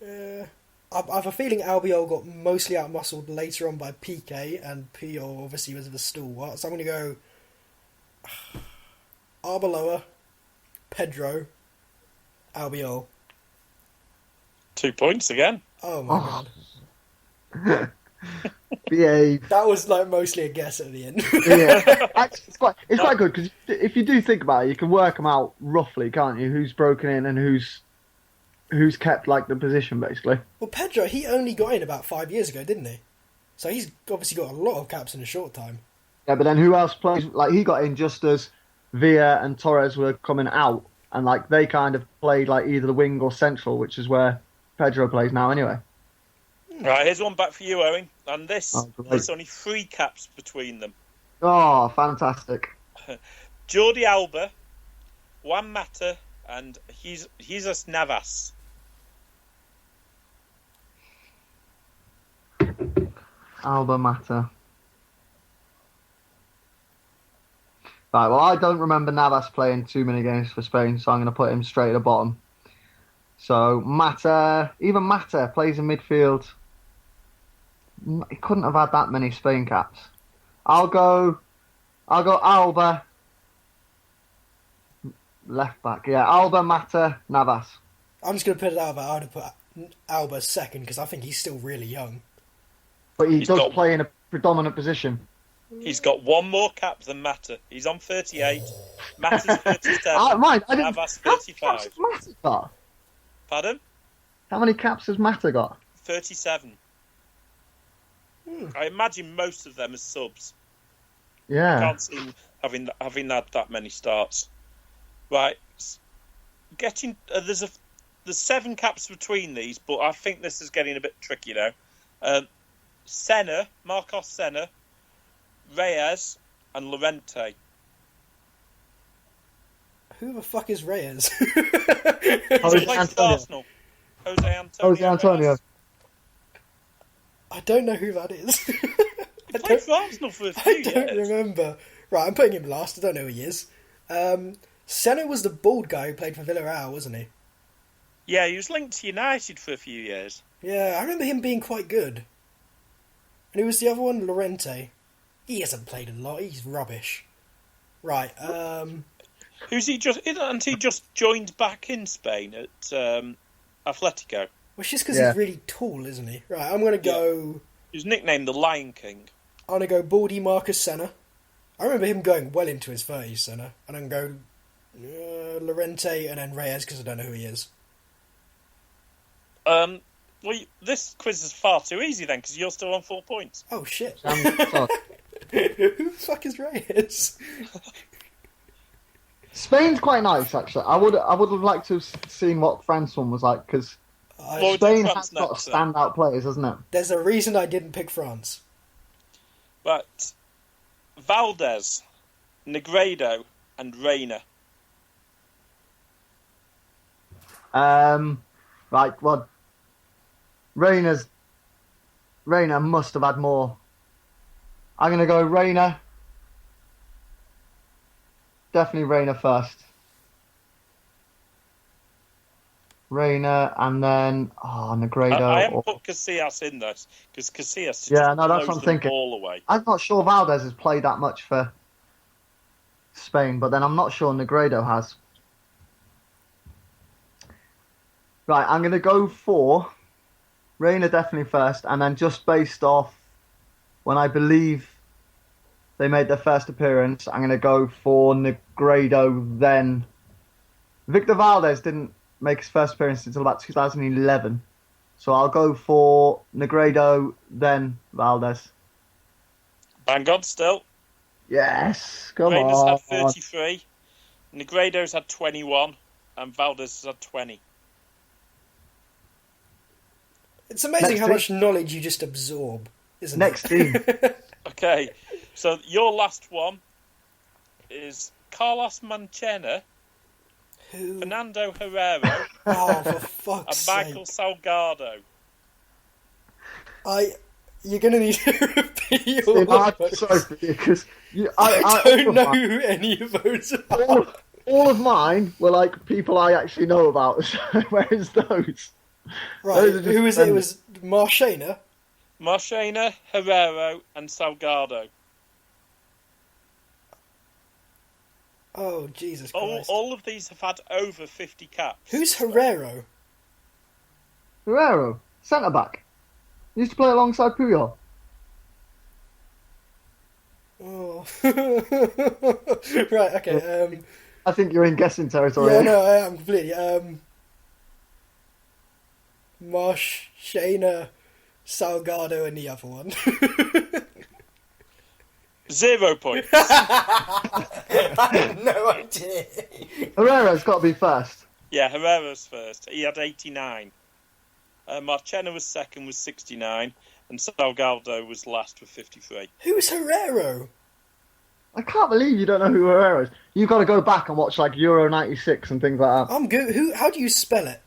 have a feeling Albiol got mostly outmuscled later on by Piqué, and Puyol obviously was the stalwart. So I'm going to go Arbeloa, Pedro, Albiol. 2 points again. Oh my god. Behave. That was like mostly a guess at the end. Yeah, actually, it's quite good because if you do think about it, you can work them out roughly, can't you? Who's broken in and who's kept like the position basically. Well, Pedro, he only got in about 5 years ago, didn't he? So he's obviously got a lot of caps in a short time. Yeah, but then who else plays? Like he got in just as Villa and Torres were coming out, and like they kind of played like either the wing or central, which is where Pedro plays now anyway. Right, here's one back for you, Owen. And there's only 3 caps between them. Oh, fantastic. Jordi Alba, Juan Mata, and he's a Navas. Alba Mata. Right, well, I don't remember Navas playing too many games for Spain, so I'm going to put him straight at the bottom. So, even Mata plays in midfield. He couldn't have had that many Spain caps. I'll go Alba. Left back, yeah. Alba, Mata, Navas. I'm just going to put it Alba. I would have put Alba second because I think he's still really young. But he does play in a predominant position. He's got one more cap than Mata. He's on 38. Mata's 37. Navas 35. Mata got? Pardon? How many caps has Mata got? 37. I imagine most of them as subs. Yeah. I can't see him having had that many starts. Right. There's 7 caps between these, but I think this is getting a bit tricky now. Marcos Senna, Reyes, and Llorente. Who the fuck is Reyes? He plays for Arsenal. Jose Antonio. Reyes. I don't know who that is. He played for Arsenal for a few years. I don't remember. Right, I'm putting him last. I don't know who he is. Senna was the bald guy who played for Villarreal, wasn't he? Yeah, he was linked to United for a few years. Yeah, I remember him being quite good. And who was the other one? Llorente. He hasn't played a lot. He's rubbish. Right. Who's he just? Hasn't he just joined back in Spain at Atletico? Well, it's just because he's really tall, isn't he? Right, I'm going to go... He was nicknamed the Lion King. I'm going to go baldy Marcus Senna. I remember him going well into his 30s, Senna. And I'm going to go Llorente and then Reyes because I don't know who he is. Well, this quiz is far too easy then because you're still on 4 points. Oh, shit. Who the fuck is Reyes? Spain's quite nice, actually. I would have liked to have seen what France one was like because Spain has got standout players, hasn't it? There's a reason I didn't pick France. But Valdez, Negredo, and Reina. Right, well, Reina must have had more. I'm going to go Reina. Definitely Reina first. Reina and then Negredo. I haven't put Casillas in this because Casillas just that's what I'm thinking. All away. I'm not sure Valdez has played that much for Spain, but then I'm not sure Negredo has. Right, I'm going to go for Reina definitely first, and then just based off when I believe they made their first appearance, I'm going to go for Negredo then. Victor Valdez didn't make his first appearance until about 2011. So I'll go for Negredo, then Valdez. Bang on still. Yes, come Reina's on. had 33, Negredo's had 21, and Valdez has had 20. It's amazing how much knowledge you just absorb, isn't it? Next team. Okay, so your last one is Carlos Manchena, Fernando Herrero, oh, for fuck's and Michael Salgado. You're going to need to repeat all of those. Sorry for you, because I don't know who any of those are. All of mine were like people I actually know about. So where's those? Right, who was it? It was Marchena, Herrero, and Salgado. Oh, Jesus Christ. All of these have had over 50 caps. Who's Herrero? Herrero, centre back. He used to play alongside Puyol. Oh. Right, okay. I think you're in guessing territory. Yeah, no, I am completely. Marchena, Salgado, and the other one. 0 points. I have no idea. Herrera's got to be first. Yeah, Herrera's first. He had 89. Marchena was second with 69, and Salgado was last with 53. Who's Herrero? I can't believe you don't know who Herrera is. You've got to go back and watch like Euro '96 and things like that. I'm good. How do you spell it?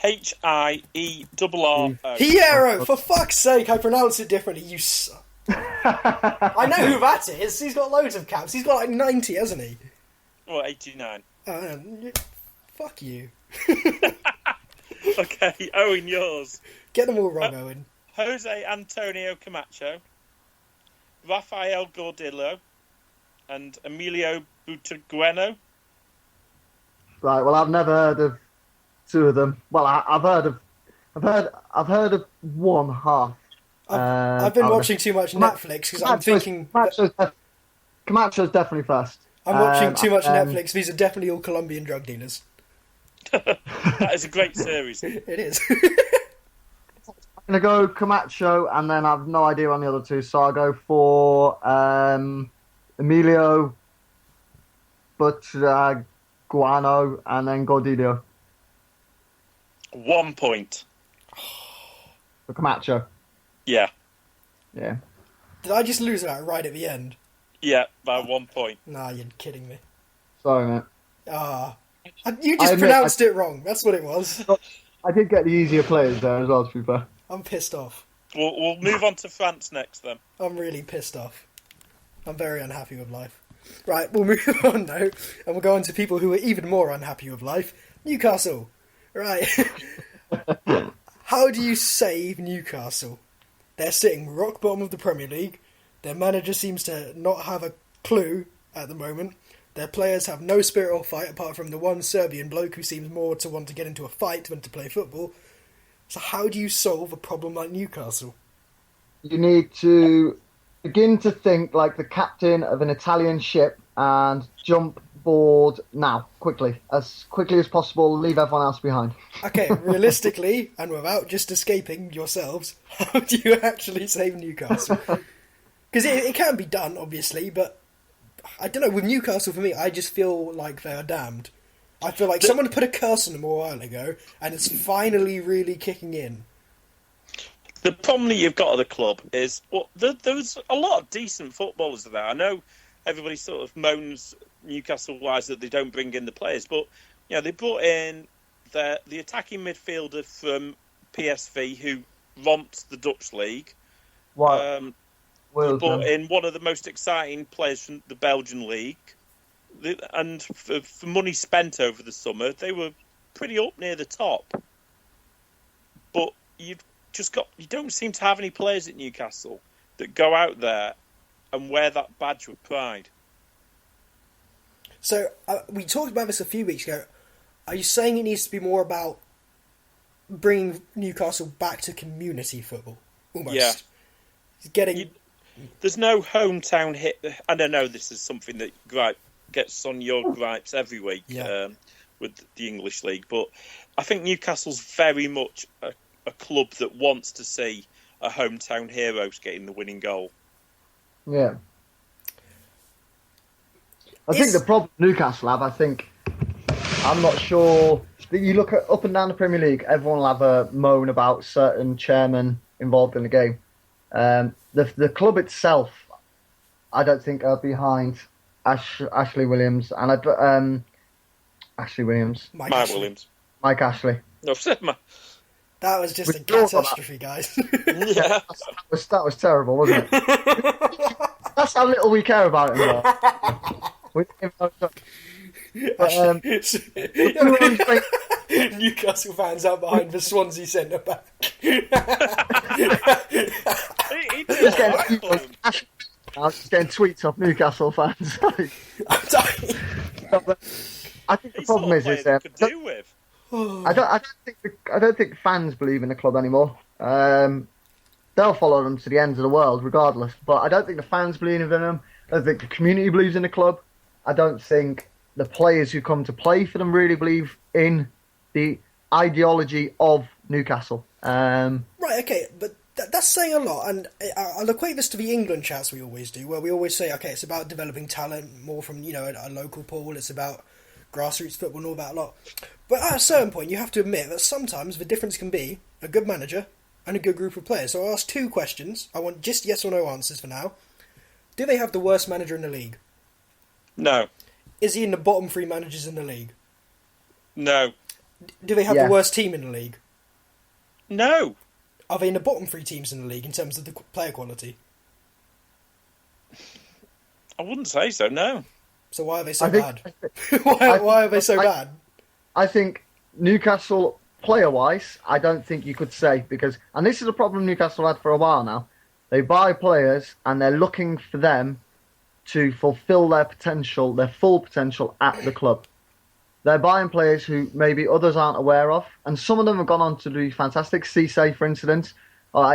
Hierro. Hierro. For fuck's sake, I pronounce it differently. I know who that is. He's got loads of caps. He's got like 90, hasn't he? Well, 89. Fuck you. Okay, Owen, yours. Get them all wrong, Owen. Jose Antonio Camacho, Rafael Gordillo, and Emilio Butragueno. Right. Well, I've never heard of two of them. Well, I've heard of one half. I've been watching too much Netflix because I'm thinking Camacho's definitely first. I'm watching too much Netflix. These are definitely all Colombian drug dealers. That is a great series. It is. I'm going to go Camacho, and then I have no idea on the other two, so I'll go for Emilio Butragueno, and then Gordillo. 1 point. For Camacho. Yeah. Yeah. Did I just lose that right at the end? Yeah, by 1 point. Nah, you're kidding me. Sorry, mate. You just pronounced it wrong. That's what it was. I did get the easier players there as well, to be fair. I'm pissed off. We'll move on to France next, then. I'm really pissed off. I'm very unhappy with life. Right, we'll move on now, and we'll go on to people who are even more unhappy with life. Newcastle. Right. How do you save Newcastle? They're sitting rock bottom of the Premier League. Their manager seems to not have a clue at the moment. Their players have no spirit or fight apart from the one Serbian bloke who seems more to want to get into a fight than to play football. So how do you solve a problem like Newcastle? You need to begin to think like the captain of an Italian ship and jump board now, quickly as possible, leave everyone else behind. Okay, realistically, and without just escaping yourselves, how do you actually save Newcastle? Because it can be done, obviously, but I don't know, with Newcastle, for me, I just feel like they are damned. I feel like someone put a curse on them a while ago, and it's finally really kicking in. The problem that you've got at the club is, well, there's a lot of decent footballers there. I know everybody sort of moans Newcastle-wise that they don't bring in the players, but you know they brought in the attacking midfielder from PSV who romped the Dutch league. What? They brought in one of the most exciting players from the Belgian league, and for money spent over the summer, they were pretty up near the top. But you don't seem to have any players at Newcastle that go out there and wear that badge with pride. So, we talked about this a few weeks ago. Are you saying it needs to be more about bringing Newcastle back to community football? Almost. Yeah. There's no hometown hit. And I know this is something that gets on your gripes every week with the English league, but I think Newcastle's very much a club that wants to see a hometown hero getting the winning goal. Yeah. I think the problem Newcastle have, I'm not sure. You look at up and down the Premier League, everyone will have a moan about certain chairmen involved in the game. The club itself, I don't think are behind Ashley Williams and Ashley Williams, Mike Williams, Mike Ashley. No, that was just a catastrophe, guys. Yeah, that was terrible, wasn't it? That's how little we care about him. Newcastle fans out behind the Swansea centre back. I was just getting tweets off Newcastle fans. I think the problem is I don't think fans believe in the club anymore. They'll follow them to the ends of the world regardless. But I don't think the fans believe in them. I don't think the community believes in the club. I don't think the players who come to play for them really believe in the ideology of Newcastle. Right, okay, but that's saying a lot, and I'll equate this to the England chats we always do, where we always say, okay, it's about developing talent more from, a local pool, it's about grassroots football and all that lot. But at a certain point, you have to admit that sometimes the difference can be a good manager and a good group of players. So I'll ask two questions. I want just yes or no answers for now. Do they have the worst manager in the league? No. Is he in the bottom 3 managers in the league? No. Do they have Yeah. the worst team in the league? No. Are they in the bottom 3 teams in the league in terms of the player quality? I wouldn't say so, no. So why are they so I think- bad? why are they so bad? I think Newcastle, player-wise, I don't think you could say, because, and this is a problem Newcastle had for a while now, they buy players and they're looking for them to fulfil their potential, their full potential at the club. They're buying players who maybe others aren't aware of, and some of them have gone on to do fantastic. Cisse, for instance,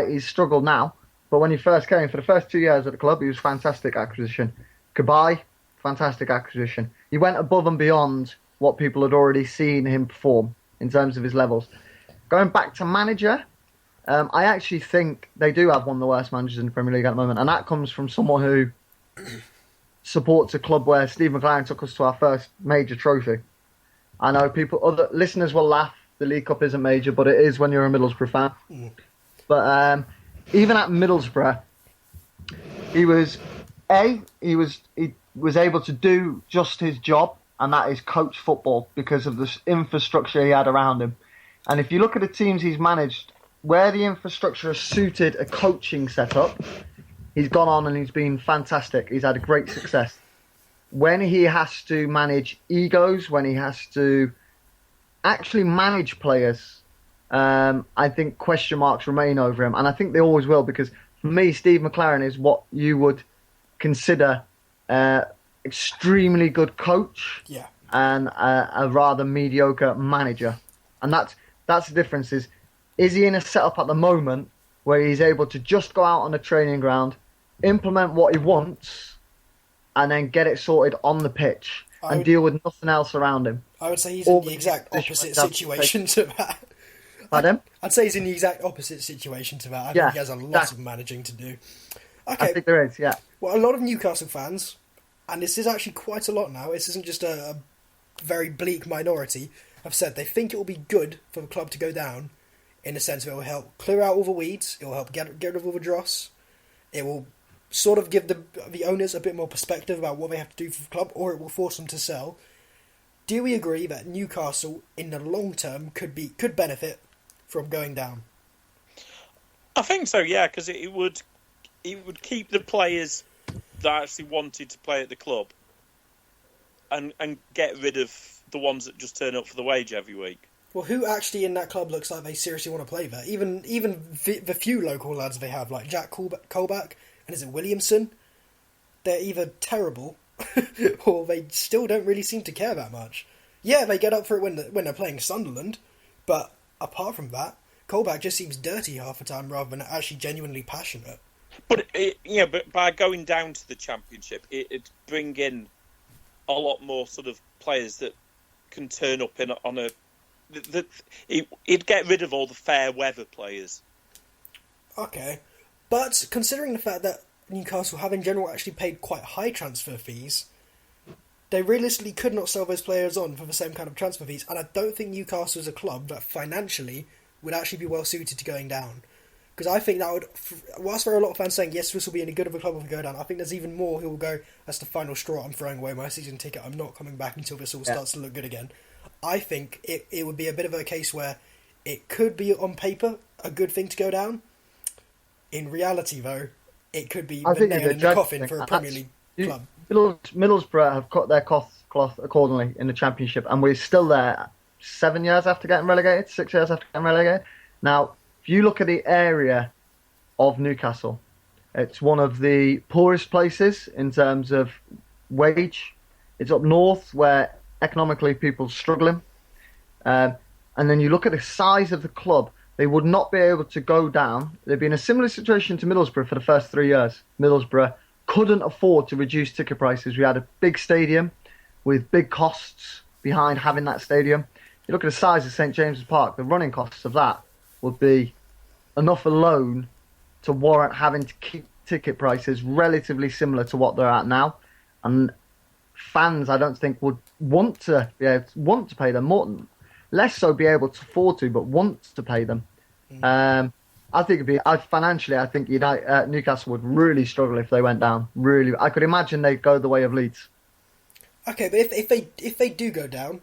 he's struggled now, but when he first came, for the first 2 years at the club, he was fantastic acquisition. Kabai, fantastic acquisition. He went above and beyond what people had already seen him perform in terms of his levels. Going back to manager, I actually think they do have one of the worst managers in the Premier League at the moment, and that comes from someone who supports a club where Steve McLaren took us to our first major trophy. I know other listeners will laugh. The League Cup isn't major, but it is when you're a Middlesbrough fan. But even at Middlesbrough, he was able to do just his job, and that is coach football because of the infrastructure he had around him. And if you look at the teams he's managed, where the infrastructure has suited a coaching setup, he's gone on and he's been fantastic. He's had a great success. When he has to manage egos, when he has to actually manage players, I think question marks remain over him. And I think they always will, because for me, Steve McLaren is what you would consider extremely good coach and a rather mediocre manager. And that's the difference. Is he in a setup at the moment where he's able to just go out on the training ground, implement what he wants, and then get it sorted on the pitch and deal with nothing else around him? I would say he's in the exact opposite situation to that. Pardon? I'd say he's in the exact opposite situation to that. I think he has a lot of managing to do. Okay. I think there is, yeah. Well, a lot of Newcastle fans, and this is actually quite a lot now, this isn't just a very bleak minority, have said they think it will be good for the club to go down, in the sense of it will help clear out all the weeds, it will help get rid of all the dross, it will sort of give the owners a bit more perspective about what they have to do for the club, or it will force them to sell. Do we agree that Newcastle, in the long term, could benefit from going down? I think so, yeah, because it would keep the players that actually wanted to play at the club and get rid of the ones that just turn up for the wage every week. Well, who actually in that club looks like they seriously want to play there? Even the few local lads they have, like Jack Colback, and is it Williamson? They're either terrible or they still don't really seem to care that much. Yeah, they get up for it when they're playing Sunderland, but apart from that, Colback just seems dirty half the time rather than actually genuinely passionate. But but by going down to the Championship, it'd bring in a lot more sort of players that can turn up on a. It'd get rid of all the fair weather players. Okay, but considering the fact that Newcastle have in general actually paid quite high transfer fees, they realistically could not sell those players on for the same kind of transfer fees, and I don't think Newcastle is a club that financially would actually be well suited to going down. Because I think that would, whilst there are a lot of fans saying, yes, this will be any good of a club if we go down, I think there's even more who will go, that's the final straw, I'm throwing away my season ticket, I'm not coming back until this all starts to look good again. I think it would be a bit of a case where it could be, on paper, a good thing to go down. In reality, though, it could be the nail in the coffin for a Premier League club. Middlesbrough have cut their cloth accordingly in the Championship, and we're still there 7 years after getting relegated, 6 years after getting relegated. Now, if you look at the area of Newcastle, it's one of the poorest places in terms of wage. It's up north where economically people are struggling. And then you look at the size of the club, they would not be able to go down. They'd be in a similar situation to Middlesbrough for the first 3 years. Middlesbrough couldn't afford to reduce ticket prices. We had a big stadium with big costs behind having that stadium. You look at the size of St James's Park, the running costs of that would be enough alone to warrant having to keep ticket prices relatively similar to what they're at now. And fans, I don't think, would want to pay them more, less so be able to afford to, but want to pay them. I think it'd be financially. I think Newcastle would really struggle if they went down. Really, I could imagine they'd go the way of Leeds. Okay, but if they do go down,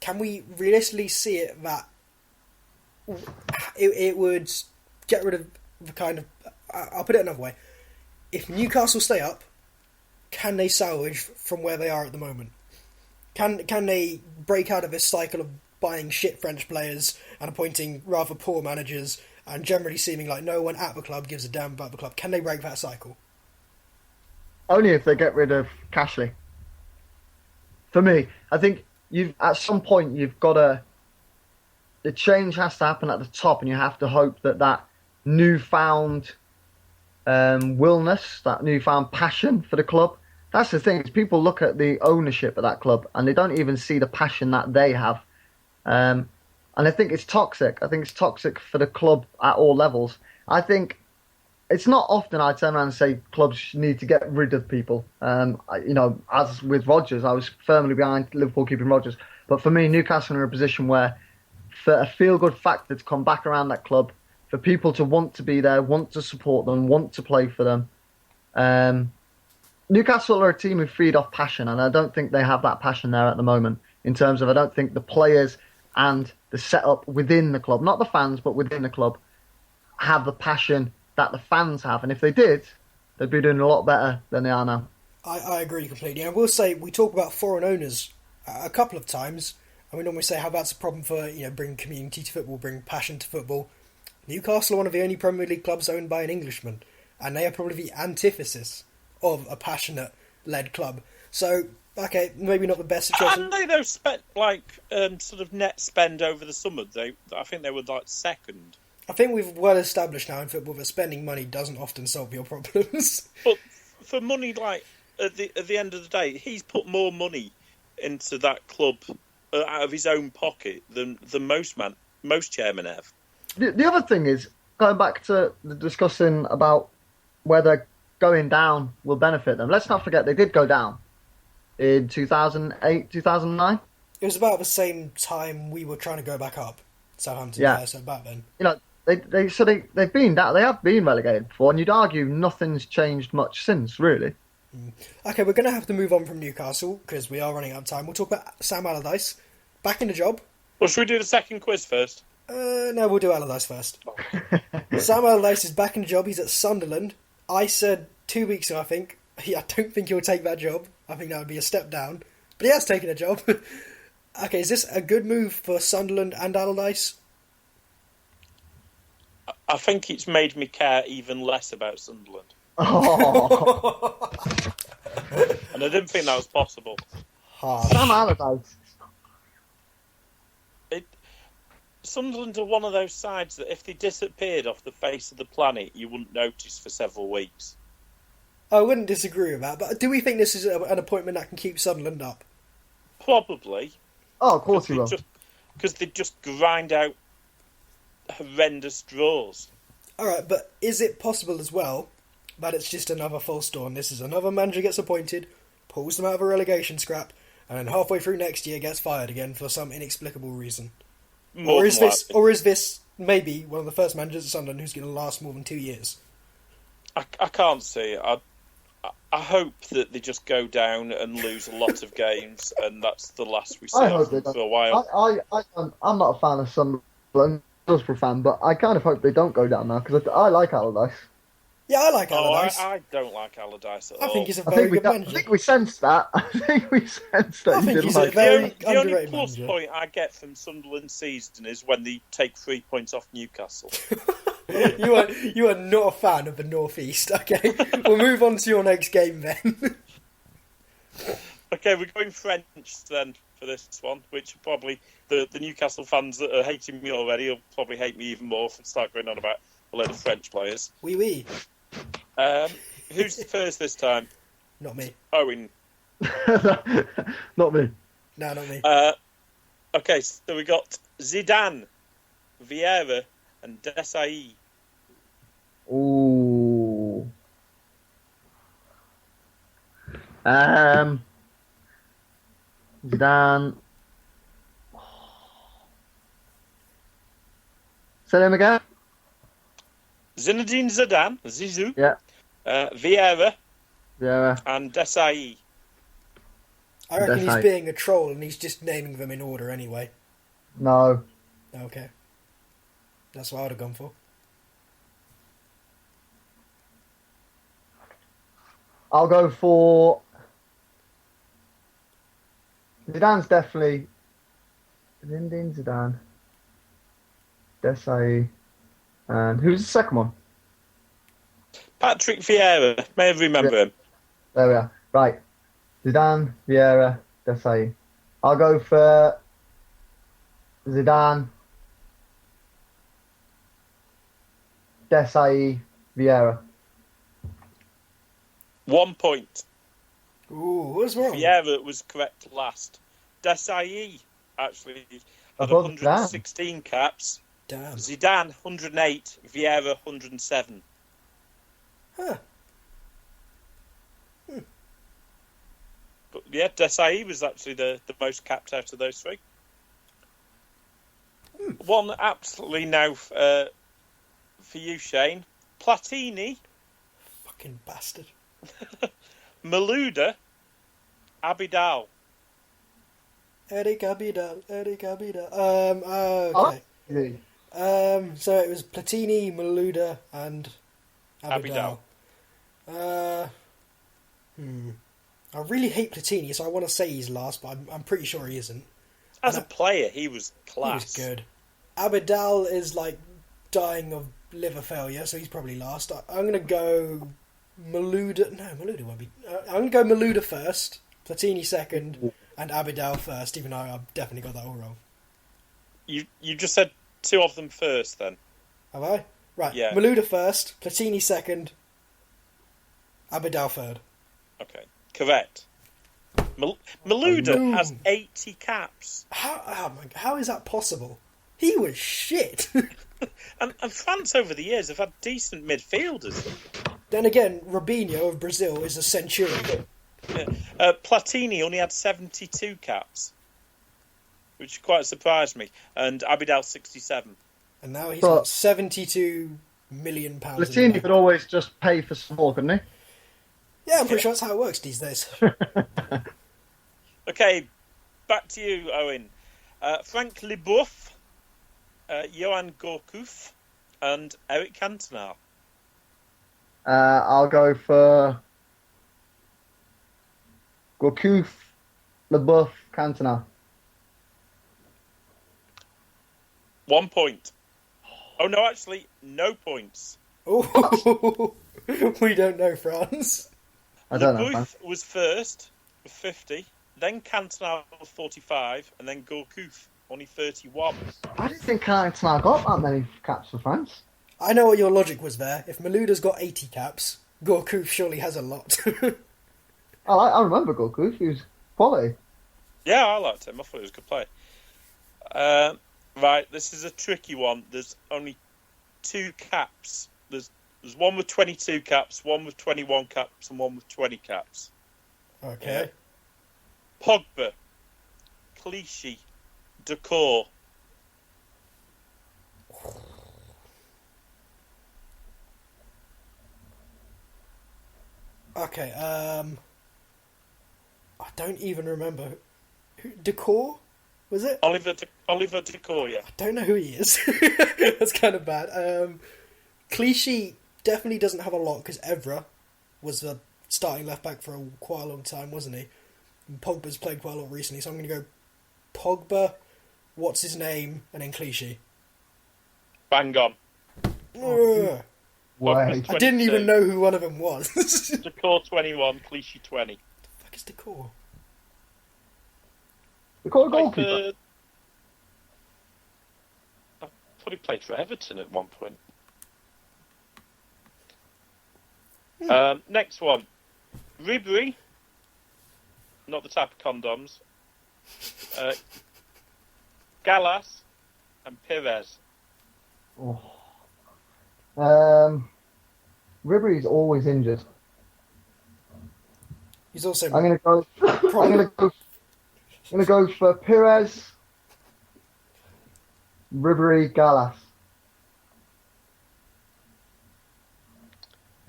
can we realistically see it that it would get rid of the kind of... I'll put it another way. If Newcastle stay up, can they salvage from where they are at the moment? Can they break out of this cycle of buying shit French players and appointing rather poor managers and generally seeming like no one at the club gives a damn about the club? Can they break that cycle? Only if they get rid of Cashley. For me, I think at some point you've got to... The change has to happen at the top, and you have to hope that newfound willness, that newfound passion for the club. That's the thing. Is people look at the ownership of that club and they don't even see the passion that they have. And I think it's toxic. I think it's toxic for the club at all levels. I think it's not often I turn around and say clubs need to get rid of people. As with Rodgers, I was firmly behind Liverpool keeping Rodgers. But for me, Newcastle are in a position where, for a feel-good factor to come back around that club, for people to want to be there, want to support them, want to play for them. Newcastle are a team who feed off passion, and I don't think they have that passion there at the moment. In terms of, I don't think the players and the setup within the club, not the fans, but within the club, have the passion that the fans have. And if they did, they'd be doing a lot better than they are now. I agree completely. And I will say, we talk about foreign owners a couple of times, and we normally say how that's a problem for, bringing community to football, bring passion to football. Newcastle are one of the only Premier League clubs owned by an Englishman, and they are probably the antithesis of a passionate-led club. So, okay, maybe not the best situation. And they've spent, sort of net spend over the summer. I think they were, second. I think we've well established now in football that spending money doesn't often solve your problems. But for money, at the end of the day, he's put more money into that club out of his own pocket than most chairmen have. The other thing is, going back to the discussing about whether going down will benefit them. Let's not forget they did go down in 2008, 2009. It was about the same time we were trying to go back up. Southampton, yeah. So back then. They've been down. They have been relegated before, and you'd argue nothing's changed much since, really. Okay, we're going to have to move on from Newcastle because we are running out of time. We'll talk about Sam Allardyce back in the job. Well, should we do the second quiz first? No, we'll do Allardyce first. Sam Allardyce is back in the job. He's at Sunderland. I said 2 weeks ago, I think, I don't think he'll take that job. I think that would be a step down. But he has taken a job. Okay, is this a good move for Sunderland and Allardyce? I think it's made me care even less about Sunderland. Oh. And I didn't think that was possible. Sam Allardyce. Sunderland are one of those sides that if they disappeared off the face of the planet, you wouldn't notice for several weeks. I wouldn't disagree with that, but do we think this is an appointment that can keep Sunderland up? Probably. Oh, of course he will. Because they just grind out horrendous draws. Alright, but is it possible as well that it's just another false dawn? This is another manager gets appointed, pulls them out of a relegation scrap, and then halfway through next year gets fired again for some inexplicable reason? Or is this maybe one of the first managers at Sunderland who's going to last more than 2 years? I can't see it. I hope that they just go down and lose a lot of games, and that's the last we see of them for a while. I'm not a fan of Sunderland, just for a fan, but I kind of hope they don't go down now because I like Allardyce. Yeah, I like Allardyce. I don't like Allardyce at all. I think he's a very good manager. I think we sensed that. I think he's a very the only underrated plus manager. point I get from Sunderland's season is when they take 3 points off Newcastle. You are not a fan of the North East. Okay, we'll move on to your next game then. Okay, we're going French then for this one, which probably the Newcastle fans that are hating me already will probably hate me even more if I start going on about a load of French players. Oui, oui. Who's first this time? Not me. Owen. Not me. No, not me. Okay, so we got Zidane, Vieira, and Desailly. Ooh. Zidane. Say them again. Zinedine Zidane, Zizou, Yeah. Vieira, Yeah. and Desai. I reckon he's Desai. being a troll and he's just naming them in order anyway. No. Okay. That's what I would have gone for. I'll go for Zidane's definitely Zinedine Zidane, Desai, and who's the second one? Patrick Vieira, may have remember him. There we are. Right, Zidane, Vieira, Desai. I'll go for Zidane, Desai, Vieira. 1 point. Ooh, what's wrong? Vieira was correct last. Desai actually had Above 116 caps. Damn. Zidane 108, Vieira 107. Huh. But yeah, Desai was actually the most capped out of those three. One absolutely now for you, Shane. Platini, Fucking bastard. Malouda, Abidal. Eric Abidal. Okay. Oh, So it was Platini, Malouda, and Abidal. I really hate Platini, so I want to say he's last, but I'm pretty sure he isn't. As a player, he was class. He was good. Abidal is like dying of liver failure, so he's probably last. I'm going to go Malouda. No, Malouda won't be. I'm going to go Malouda first, Platini second, and Abidal first, even though I've definitely got that all wrong. You just said two of them first, then. Have I? Right. Yeah. Malouda first, Platini second, Abidal third. Okay, correct. Malouda has 80 caps. How is that possible? He was shit. And France over the years have had decent midfielders. Then again, Robinho of Brazil is a centurion. Yeah. Platini only had 72 caps, which quite surprised me. And Abidal 67. And now he's got £72 million. Platini could always just pay for some more, couldn't he? Yeah, I'm pretty sure that's how it works these days. Okay, back to you, Owen. Frank Leboeuf, Johan Gourcuff, and Eric Cantona. I'll go for Gourcuff, Leboeuf, Cantona. 1 point. Oh, no, actually, no points. Oh, we don't know France. I don't know. Leboeuf was first with 50, then Cantona with 45, and then Gourcuff only 31. I didn't think Cantona got that many caps for France. I know what your logic was there. If Malouda's got 80 caps, Gourcuff surely has a lot. I remember Gourcuff. He was quality. Yeah, I liked him. I thought he was a good player. Right, this is a tricky one. There's only 2 caps. There's one with 22 caps, one with 21 caps, and one with 20 caps. Okay. Pogba, Clichy, Decor. Okay, I don't even remember. Decor? Was it? Oliver Decor, yeah. I don't know who he is. That's kind of bad. Clichy definitely doesn't have a lot because Evra was the starting left back for quite a long time, wasn't he? And Pogba's played quite a lot recently, so I'm going to go Pogba, what's his name, and then Clichy. Bang on. Ugh. Wait. I didn't even know who one of them was. Decor 21, Clichy 20. The fuck is Decor? We call a goalkeeper. I thought he played for Everton at one point. Next one. Ribery. Not the type of condoms. Gallas and Pires. Ribery's always injured. He's also I'm gonna go for Pires, Ribery, Gallas.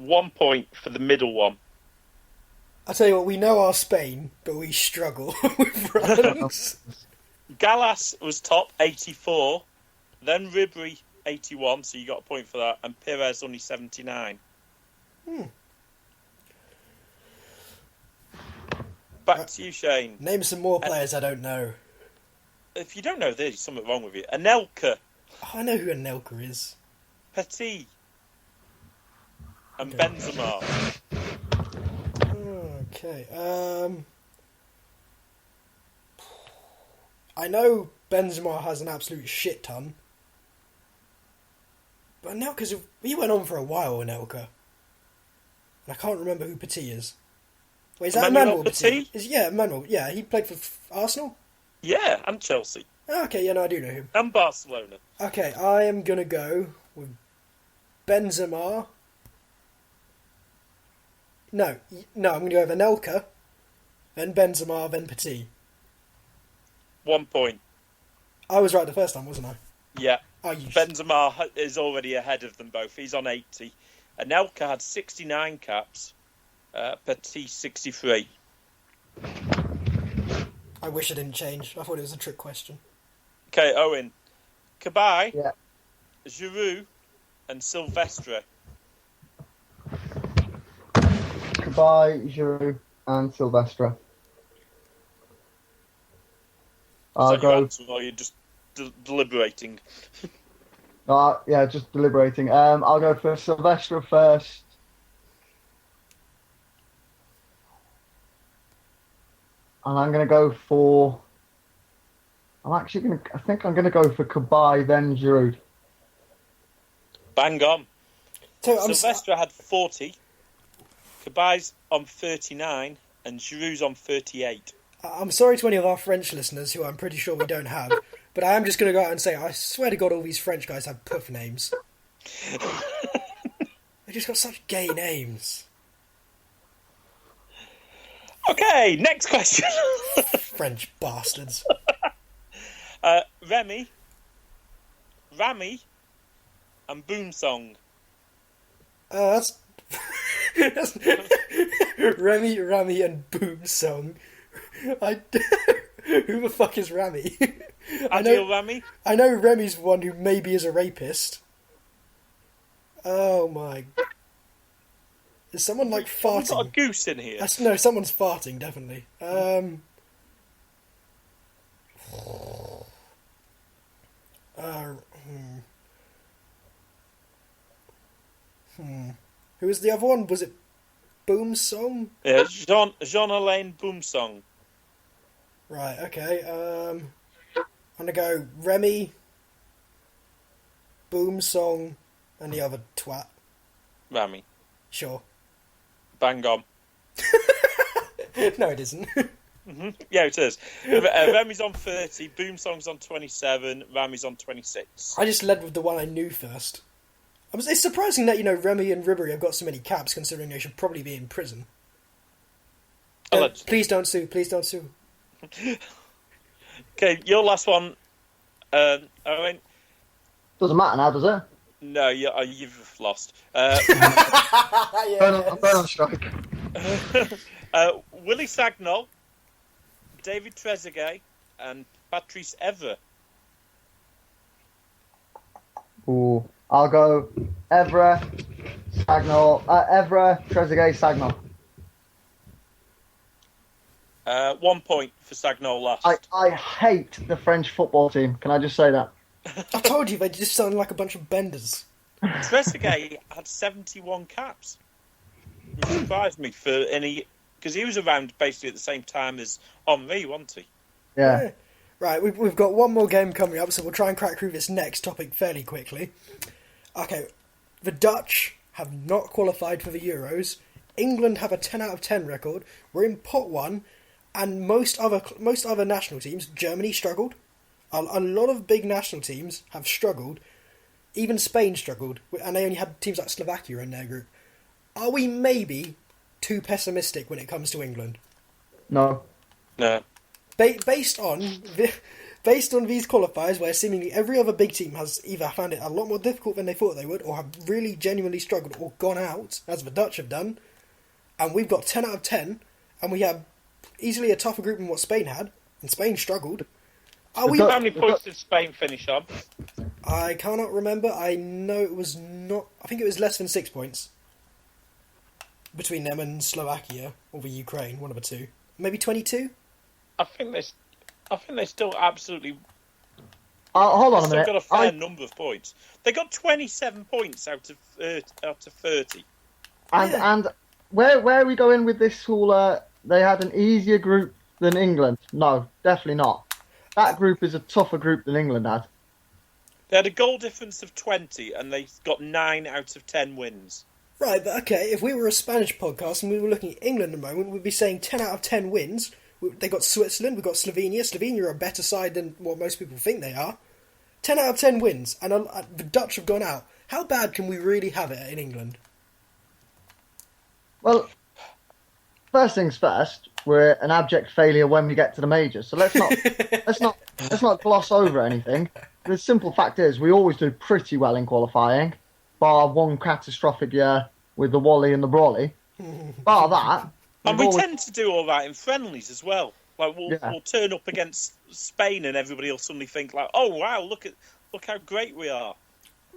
1 point for the middle one. I tell you what, we know our Spain, but we struggle with runs. Gallas was top, 84. Then Ribery, 81, so you got a point for that. And Pires only 79. Back to you, Shane. Name some more players I don't know. If you don't know, there's something wrong with you. Anelka, Oh, I know who Anelka is. Petit, and Benzema. Okay. I know Benzema has an absolute shit ton. But Anelka's... He went on for a while, Anelka. And I can't remember who Petit is. Wait, is that Emmanuel Petit? Yeah, Emmanuel. Yeah, he played for Arsenal? Yeah, and Chelsea. Okay, yeah, no, I do know him. And Barcelona. Okay, I am going to go with Benzema. No, I'm going to go with Anelka, then Benzema, then Petit. 1 point. I was right the first time, wasn't I? Yeah. Oh, you Benzema is already ahead of them both. He's on 80. Anelka had 69 caps. Petit 63. I wish I didn't change. I thought it was a trick question. Okay, Owen. Cabaye, Yeah. Giroud, and Silvestre. Cabaye, Giroud, and Silvestre. Is that your answer, or are you just deliberating? Yeah, just deliberating. I'll go for Silvestre first. And I'm going to go for... I think I'm going to go for Cabaye, then Giroud. Bang on. So Silvestre had 40. Cabaye's on 39. And Giroud's on 38. I'm sorry to any of our French listeners, who I'm pretty sure we don't have, but I am just going to go out and say, I swear to God, all these French guys have puff names. They just got such gay names. Okay, next question. French bastards. Remy, and Boomsong. That's Remy, and Boomsong. Who the fuck is Remy? Adil Rami. I know Remy's one who maybe is a rapist. Oh my... Is someone like farting? We've got a goose in here. No, someone's farting, definitely. Who was the other one? Was it Boomsong? Yeah, Jean-Alain Boomsong. Right, okay. I'm gonna go Remy, Boomsong, and the other twat. Rami. Sure. Bang on. No, it isn't. Mm-hmm. Yeah, it is. Remy's on 30, Boomsong's on 27, Rami's on 26. I just led with the one I knew first. It's surprising that, Remy and Ribery have got so many caps, considering they should probably be in prison. Please don't sue, please don't sue. Okay, your last one, Owen. Doesn't matter now, does it? No, you've lost. I'm going on strike. Willie Sagnol, David Trezeguet, and Patrice Evra. Ooh, I'll go Evra, Trezeguet, Sagnol. 1 point for Sagnol last. I hate the French football team. Can I just say that? I told you, they just sound like a bunch of benders. Trezeguet had 71 caps. Which surprised me for any... Because he was around basically at the same time as Henry, wasn't he? Yeah. Right, we've got one more game coming up, so we'll try and crack through this next topic fairly quickly. Okay, the Dutch have not qualified for the Euros. England have a 10 out of 10 record. We're in pot 1, and most other national teams, Germany struggled. A lot of big national teams have struggled. Even Spain struggled, and they only had teams like Slovakia in their group. Are we maybe too pessimistic when it comes to England? No. No. Based on based on these qualifiers, where seemingly every other big team has either found it a lot more difficult than they thought they would, or have really genuinely struggled, or gone out, as the Dutch have done, and we've got 10 out of 10, and we have easily a tougher group than what Spain had, and Spain struggled. How many points did Spain finish on? I cannot remember. I know it was not... I think it was less than 6 points. Between them and Slovakia, or the Ukraine, one of the two. Maybe 22? I think they still absolutely... hold on a minute. Still got a fair number of points. They got 27 points out of 30. And where are we going with this whole... they had an easier group than England? No, definitely not. That group is a tougher group than England had. They had a goal difference of 20, and they got 9 out of 10 wins. Right, but okay, if we were a Spanish podcast and we were looking at England at the moment, we'd be saying 10 out of 10 wins. They got Switzerland, we've got Slovenia. Slovenia are a better side than what most people think they are. 10 out of 10 wins, and the Dutch have gone out. How bad can we really have it in England? Well, first things first, we're an abject failure when we get to the majors. So let's not gloss over anything. The simple fact is, we always do pretty well in qualifying, bar one catastrophic year with the Wally and the Brawley. Bar that, and we tend to do all that in friendlies as well. Like we'll turn up against Spain, and everybody will suddenly think like, "Oh wow, look how great we are."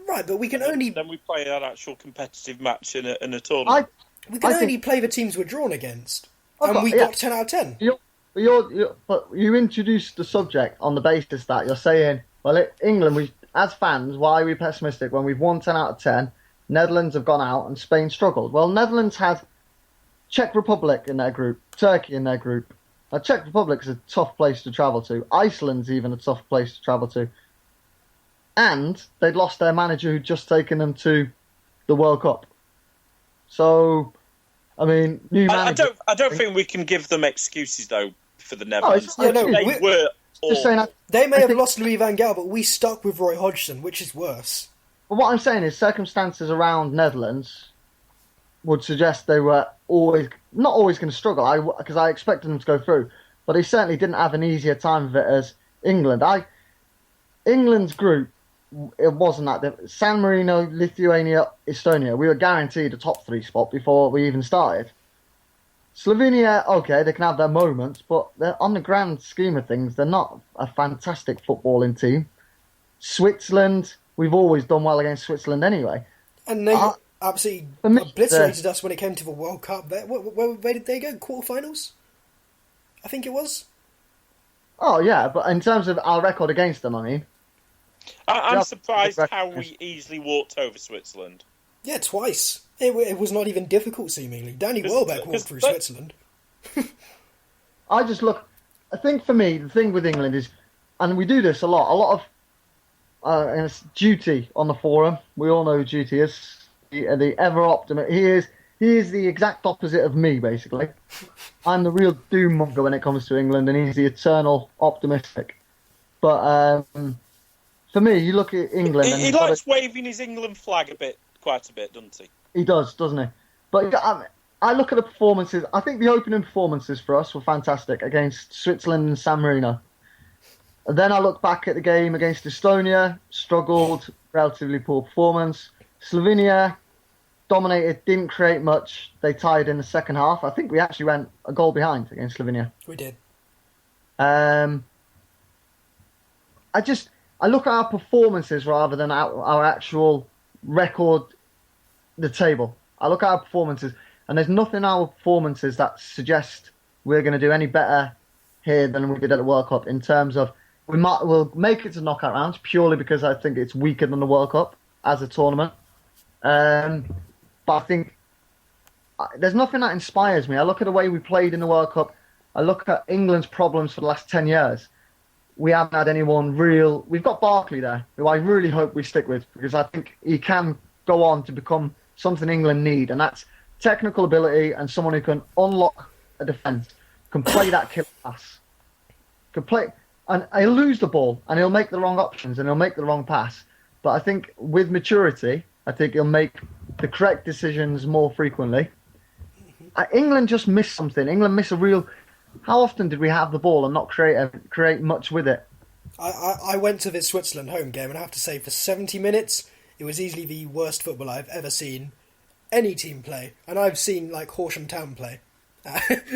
Right, but we can then we play an actual competitive match in a tournament. We can only play the teams we're drawn against. And we got 10 out of 10. But you introduced the subject on the basis that you're saying, well, England, as fans, why are we pessimistic when we've won 10 out of 10, Netherlands have gone out and Spain struggled? Well, Netherlands had Czech Republic in their group, Turkey in their group. Now, Czech Republic is a tough place to travel to. Iceland's even a tough place to travel to. And they'd lost their manager who'd just taken them to the World Cup. So... I mean, I don't think we can give them excuses though for the Netherlands. They may have lost Louis van Gaal, but we stuck with Roy Hodgson, which is worse. But what I'm saying is, circumstances around Netherlands would suggest they were not always going to struggle. Because I expected them to go through, but they certainly didn't have an easier time of it as England. England's group. It wasn't that. San Marino, Lithuania, Estonia, we were guaranteed a top 3 spot before we even started. Slovenia, okay, they can have their moments, but on the grand scheme of things, they're not a fantastic footballing team. Switzerland, we've always done well against Switzerland anyway. And they absolutely obliterated us when it came to the World Cup. Where did they go? Quarterfinals? I think it was. Oh, yeah, but in terms of our record against them, I mean... I'm surprised how we easily walked over Switzerland. Yeah, twice. It was not even difficult, seemingly. Danny Welbeck walked through Switzerland. I think for me, the thing with England is, and we do this a lot of and it's Duty on the forum. We all know who Duty is. The ever optimist. He is the exact opposite of me, basically. I'm the real doom monger when it comes to England, and he's the eternal optimistic. But... for me, you look at England... He likes waving his England flag quite a bit, doesn't he? He does, doesn't he? But I look at the performances. I think the opening performances for us were fantastic against Switzerland and San Marino. And then I look back at the game against Estonia, struggled, relatively poor performance. Slovenia dominated, didn't create much. They tied in the second half. I think we actually went a goal behind against Slovenia. We did. I look at our performances rather than our actual record, the table. I look at our performances, and there's nothing in our performances that suggest we're going to do any better here than we did at the World Cup in terms of we'll make it to knockout rounds purely because I think it's weaker than the World Cup as a tournament. But I think there's nothing that inspires me. I look at the way we played in the World Cup. I look at England's problems for the last 10 years. We haven't had anyone real. We've got Barkley there, who I really hope we stick with, because I think he can go on to become something England need, and that's technical ability and someone who can unlock a defence, can play that killer pass, can play, and he'll lose the ball and he'll make the wrong options and he'll make the wrong pass. But I think with maturity, I think he'll make the correct decisions more frequently. England just missed something. England missed a real. How often did we have the ball and not create much with it? I went to this Switzerland home game, and I have to say, for 70 minutes, it was easily the worst football I've ever seen any team play. And I've seen, like, Horsham Town play.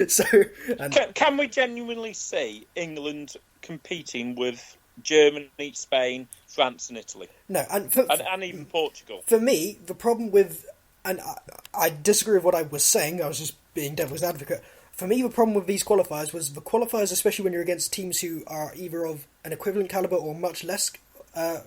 So, and Can we genuinely see England competing with Germany, Spain, France, and Italy, no, and even Portugal? for me, the problem with, and I disagree with what I was saying, I was just being devil's advocate. For me, the problem with these qualifiers was the qualifiers, especially when you're against teams who are either of an equivalent calibre or much less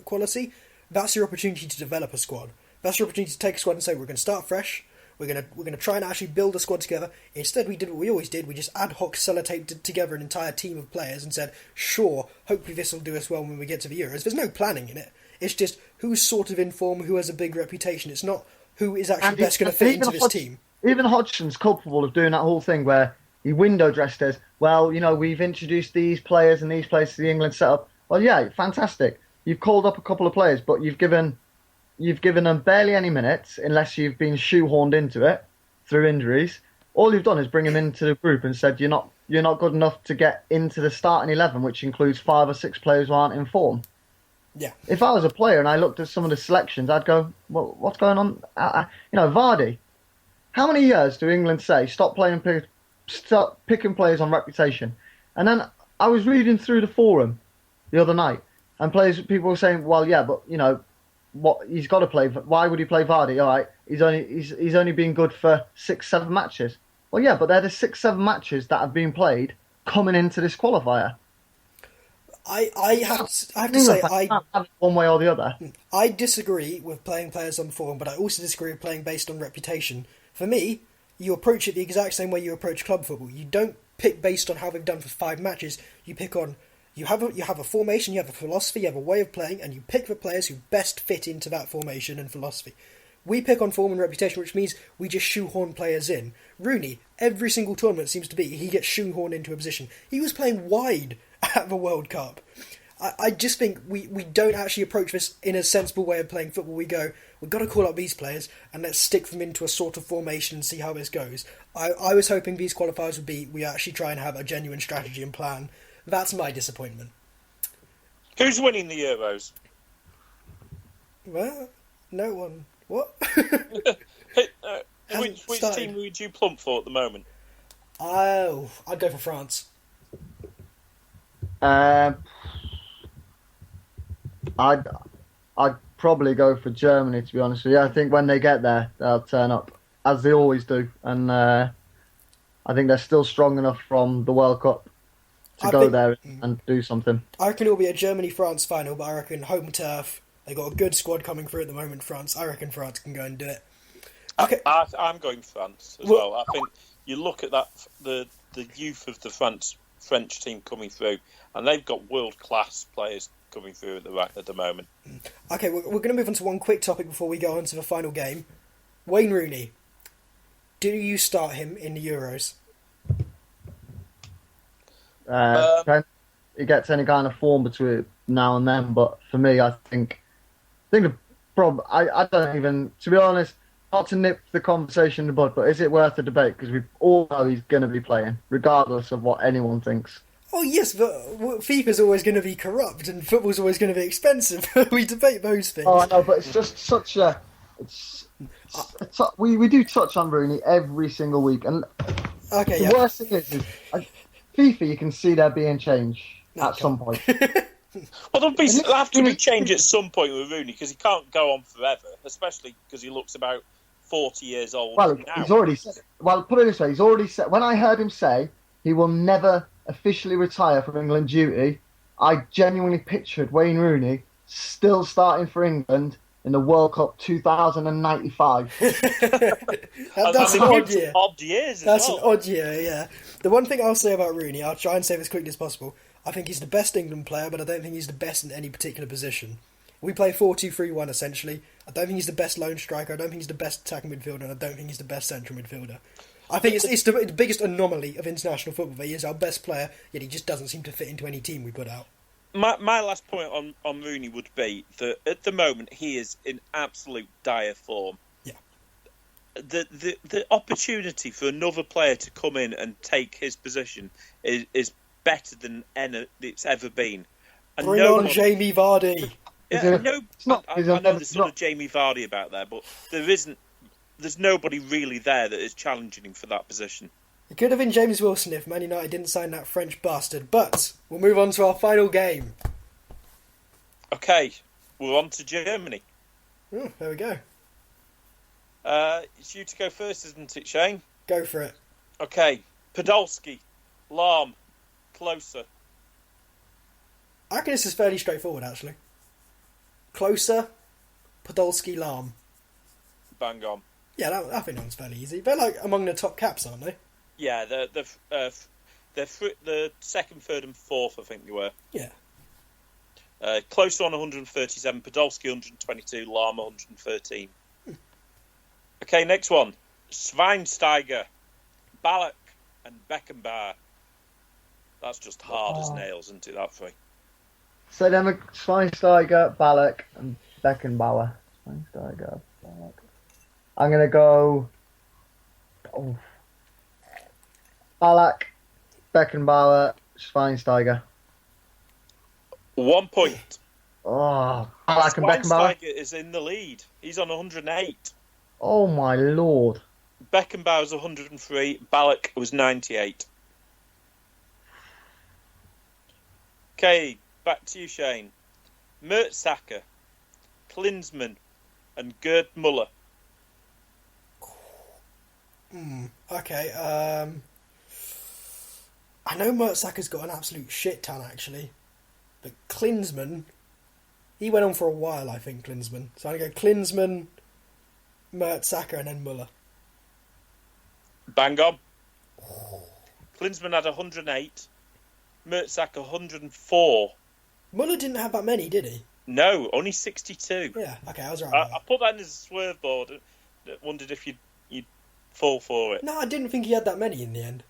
quality, that's your opportunity to develop a squad. That's your opportunity to take a squad and say, we're going to start fresh, we're going to try and actually build a squad together. Instead, we did what we always did, we just ad hoc sellotaped together an entire team of players and said, sure, hopefully this will do us well when we get to the Euros. There's no planning in it. It's just who's sort of in form, who has a big reputation. It's not who is actually best going to fit into this team. Even Hodgson's culpable of doing that whole thing where he window dressed as, well, we've introduced these players and these players to the England setup. Well, yeah, fantastic. You've called up a couple of players, but you've given them barely any minutes, unless you've been shoehorned into it through injuries. All you've done is bring them into the group and said you're not good enough to get into the starting 11, which includes 5 or 6 players who aren't in form. Yeah. If I was a player and I looked at some of the selections, I'd go, well, what's going on? Vardy. How many years do England say stop picking players on reputation? And then I was reading through the forum the other night, and people were saying, well, yeah, but what he's got to play. Why would he play Vardy? All right, he's only been good for 6-7 matches. Well, yeah, but they're the 6-7 matches that have been played coming into this qualifier. I have to say, I can't have it one way or the other. I disagree with playing players on form, but I also disagree with playing based on reputation. For me, you approach it the exact same way you approach club football. You don't pick based on how they've done for 5 matches. You pick on you have a formation, you have a philosophy, you have a way of playing, and you pick the players who best fit into that formation and philosophy. We pick on form and reputation, which means we just shoehorn players in. Rooney, every single tournament seems to be, he gets shoehorned into a position. He was playing wide at the World Cup. I just think we don't actually approach this in a sensible way of playing football. We've got to call up these players and let's stick them into a sort of formation and see how this goes. I was hoping these qualifiers would be, we actually try and have a genuine strategy and plan. That's my disappointment. Who's winning the Euros? Well, no one. What? Which team would you plump for at the moment? Oh, I'd go for France. I'd probably go for Germany, to be honest with you. I think when they get there, they'll turn up, as they always do. And I think they're still strong enough from the World Cup to go there and do something. I reckon it'll be a Germany-France final, but I reckon home turf. They got a good squad coming through at the moment, France. I reckon France can go and do it. Okay. I'm going France as well. I think you look at that, the youth of the French team coming through, and they've got world-class players coming through at the moment. Okay, we're going to move on to one quick topic before we go on to the final game. Wayne Rooney. Do you start him in the Euros? He gets any kind of form between now and then, but for me, I think the problem. I don't even, to be honest, not to nip the conversation in the bud, but is it worth the debate? Because we all know he's going to be playing, regardless of what anyone thinks. Oh yes, but FIFA's always going to be corrupt, and football's always going to be expensive. We debate those things. Oh, I know, but it's just such a. We do touch on Rooney every single week, and the worst thing is FIFA. You can see there being change at some point. Well, there'll have to be change at some point with Rooney, because he can't go on forever, especially because he looks about 40 years old now. He's already said. Well, put it this way: he's already said. When I heard him say he will never officially retire from England duty, I genuinely pictured Wayne Rooney still starting for England in the World Cup 2095. That's an odd year. Odd years. That's an odd year. Yeah. The one thing I'll say about Rooney, I'll try and say it as quickly as possible. I think he's the best England player, but I don't think he's the best in any particular position. We play 4-2-3-1 essentially. I don't think he's the best lone striker. I don't think he's the best attacking midfielder, and I don't think he's the best central midfielder. I think it's the biggest anomaly of international football that he is our best player, yet he just doesn't seem to fit into any team we put out. My last point on Rooney would be that at the moment he is in absolute dire form. Yeah. The opportunity for another player to come in and take his position is better than it's ever been. And Bring no on one, Jamie Vardy. yeah, It's not. I know there's sort of Jamie Vardy about there, but there's nobody really there that is challenging him for that position. It could have been James Wilson if Man United didn't sign that French bastard. But we'll move on to our final game. Okay, we're on to Germany. Oh, there we go. It's you to go first, isn't it, Shane? Go for it. Okay, Podolski, Lahm, Closer. I reckon this is fairly straightforward, actually. Closer, Podolski, Lahm. Bang on. Yeah, I think that one's fairly easy. They're like among the top caps, aren't they? Yeah, the second, third, and fourth, I think they were. Yeah. Closer on 137, Podolski 122, Lahm 113. Okay, next one. Schweinsteiger, Ballack, and Beckenbauer. That's just hard as nails, isn't it, that three? So then Schweinsteiger, Ballack, and Beckenbauer. Schweinsteiger, Ballack. I'm going to go... Oh. Ballack, Beckenbauer, Schweinsteiger. 1 point. Oh, Ballack and Beckenbauer. Schweinsteiger is in the lead. He's on 108. Oh my lord. Beckenbauer's 103. Ballack was 98. Okay, back to you, Shane. Mertesacker, Klinsmann, and Gerd Muller. Okay, I know Mertesacker's got an absolute shit ton, actually. But Klinsmann, he went on for a while, I think, Klinsmann. So I'm going to go Klinsmann, Mertesacker, and then Muller. Bang on. Klinsmann had 108. Mertesacker 104. Muller didn't have that many, did he? No, only 62. Yeah, okay, I was right. I put that in as a swerveboard. I wondered if you'd fall for it. No, I didn't think he had that many in the end.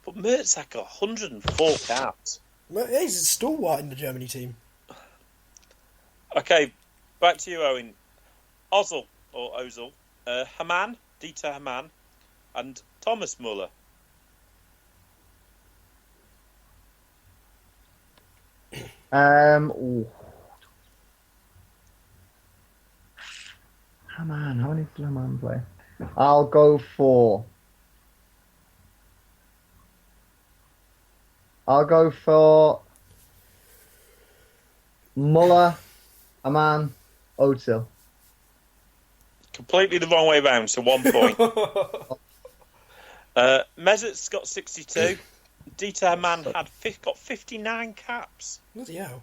But Mertesacker 104 caps. He's a stalwart in the Germany team. Okay, back to you, Owen. Ozil, or Ozil, Hamann, Dieter Hamann, and Thomas Muller. Ooh. Hamann, how many did Hamann play? I'll go for Muller, Hamann, Ozil. Completely the wrong way round, so 1 point. Mesut's got 62. Dieter Hamann got 59 caps. Bloody hell.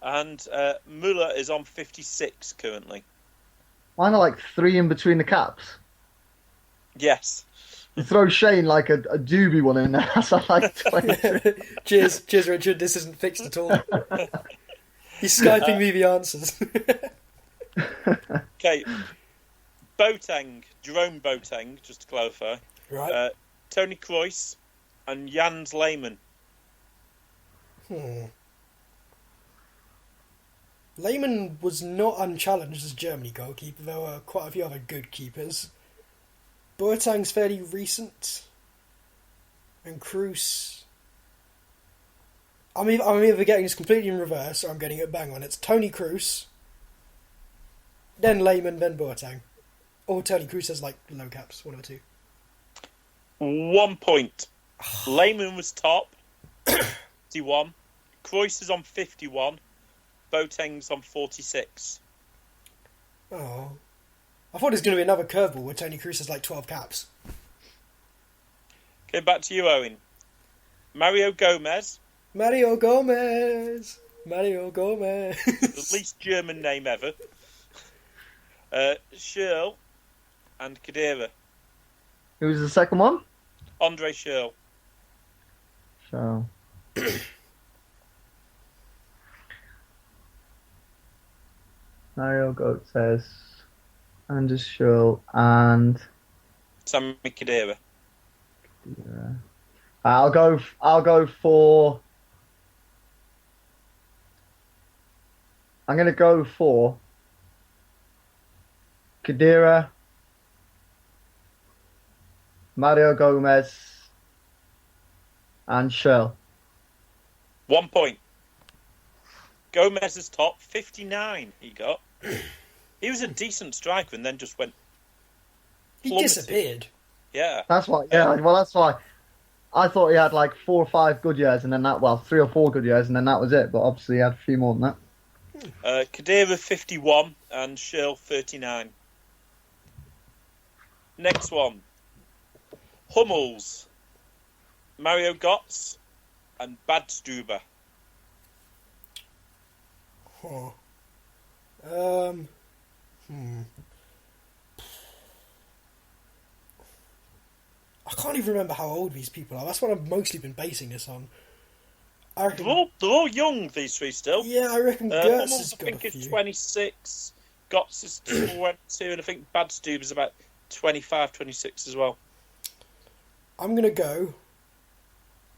And Muller is on 56 currently. Mine are like 3 in between the caps. Yes. You throw Shane like a doobie one in there. That's like 20. Cheers, Richard. This isn't fixed at all. He's Skyping me the answers. Okay. Boateng, Jerome Boateng, just to clarify. Right. Tony Kroos and Jans Lehmann. Lehmann was not unchallenged as Germany goalkeeper. There were quite a few other good keepers. Boateng's fairly recent. And Kroos... I'm either getting this completely in reverse or I'm getting it bang on. It's Tony Kroos, then Lehmann, then Boateng. Or Tony Kroos has like low caps, one or two. 1 point. Lehmann was top, 51. Kroos is on 51. Boateng's on 46. Oh. I thought it was going to be another curveball where Tony Kroos has like 12 caps. Okay, back to you, Owen. Mario Gomez. Mario Gomez! The least German name ever. Schürrle and Khedira. Who was the second one? Andre Schürrle. So. Mario Goat says Anders Schürrle and Sami Khedira. yeah. I'll go for. I'm going to go for Khedira, Mario Gomez, and Schürrle. 1 point. Gomez is top, 59 he got. He was a decent striker and then just went... He plummeted. disappeared. Yeah. That's why. Yeah, well, that's why. I thought he had like 4 or 5 good years, and then 3 or 4 good years, and then that was it. But obviously, he had a few more than that. Kadira 51 and Shirl 39. Next one. Hummels, Mario Götze, and Badstuber. Huh. I can't even remember how old these people are. That's what I've mostly been basing this on. I reckon, They're all young, these three still. yeah, I reckon Götze has Hummels, I got a think, few. is 26. Götze is 22, and I think Badstuber is about 25, 26 as well. I'm going to go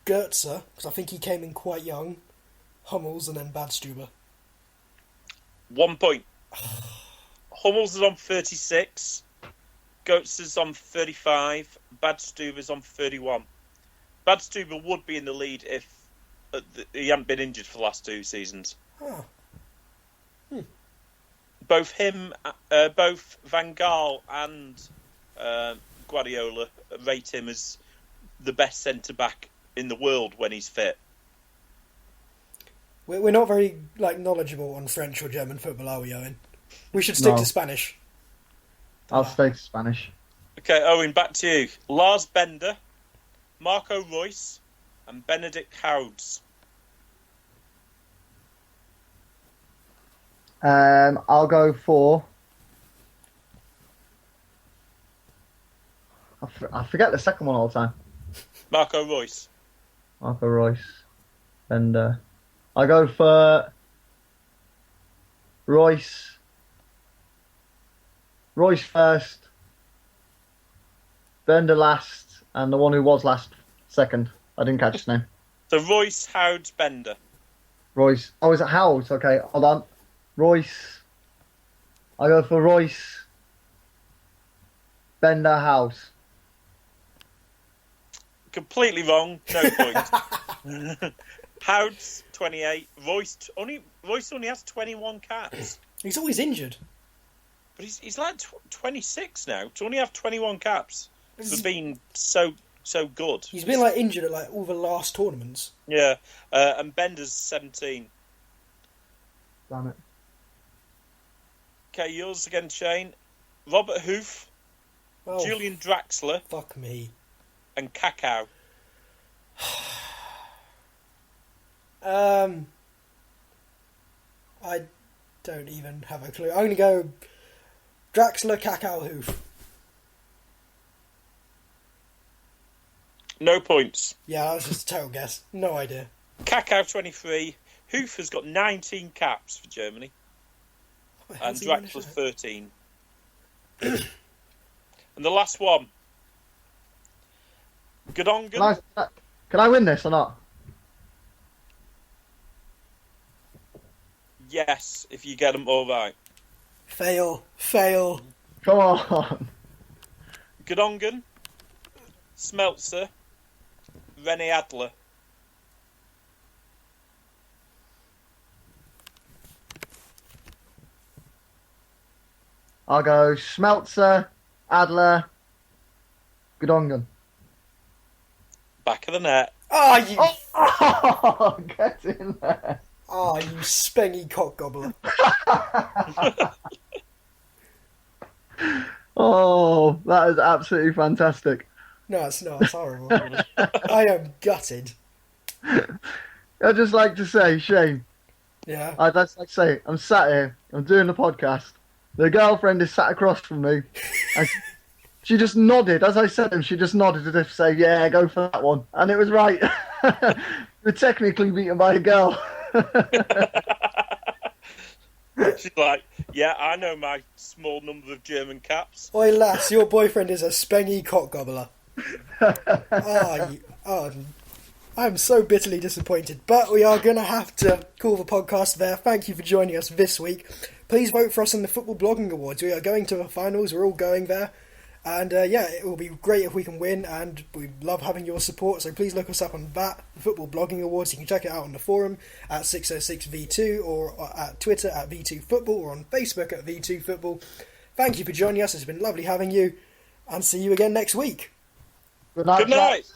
Götze, because I think he came in quite young, Hummels, and then Badstuber. 1 point. Hummels is on 36. Götze is on 35. Badstuber is on 31. Badstuber would be in the lead if he hadn't been injured for the last 2 seasons. Huh. Both Van Gaal and Guardiola rate him as the best centre-back in the world when he's fit. We're not very knowledgeable on French or German football, are we, Owen? We should stick No. to Spanish. I'll stay to Spanish. Okay, Owen, back to you. Lars Bender, Marco Reus, and Benedict Houds. I'll go for. I forget the second one all the time. Marco Reus. Marco Reus. And I'll go for Royce. Royce first. Bender last. And the one who was last second. I didn't catch his name. So Reus, Houds, Bender. Royce. Oh, is it Howes? Okay, hold on. Royce. I'll go for Royce. Bender, House. Completely wrong. No point. Houds, 28. Royce only has 21 caps. He's always injured. But he's like 26 now. To only have 21 caps for being so good. He's been injured at all the last tournaments. Yeah. And Bender's 17. Damn it. Okay, yours again, Shane. Robert Hoof, Oh, Julian Draxler, fuck me. and Kakao. I don't even have a clue. I'm going to go Draxler, Kakao, Hoof. No points. Yeah, that was just a total guess. No idea. Kakao, 23. Hoof has got 19 caps for Germany. What the And hell's he managed Draxler's to- 13. And the last one. Godongan. Can I win this or not? Yes, if you get them all right. Fail. Come on. Godongan, Smeltzer, Rene Adler. I'll go Schmelzer, Adler, Godongan. Back of the net. Oh, get in there. You spengy cock gobbler. Oh, that is absolutely fantastic. No, it's not. It's horrible. I am gutted. I'd just like to say, Shane, Yeah. I'd just like to say, I'm sat here, I'm doing the podcast. The girlfriend is sat across from me, and she just nodded. As I said them, she just nodded as if to say, yeah, go for that one. And it was right. You're technically beaten by a girl. She's like, yeah, I know my small number of German caps. Oi, lass, your boyfriend is a spengy cock gobbler. I'm so bitterly disappointed. But we are going to have to call the podcast there. Thank you for joining us this week. Please vote for us in the Football Blogging Awards. We are going to the finals. We're all going there. And it will be great if we can win, and we love having your support. So please look us up on that, the Football Blogging Awards. You can check it out on the forum at 606V2, or at Twitter at V2Football, or on Facebook at V2Football. Thank you for joining us. It's been lovely having you, and see you again next week. Good night. Good night.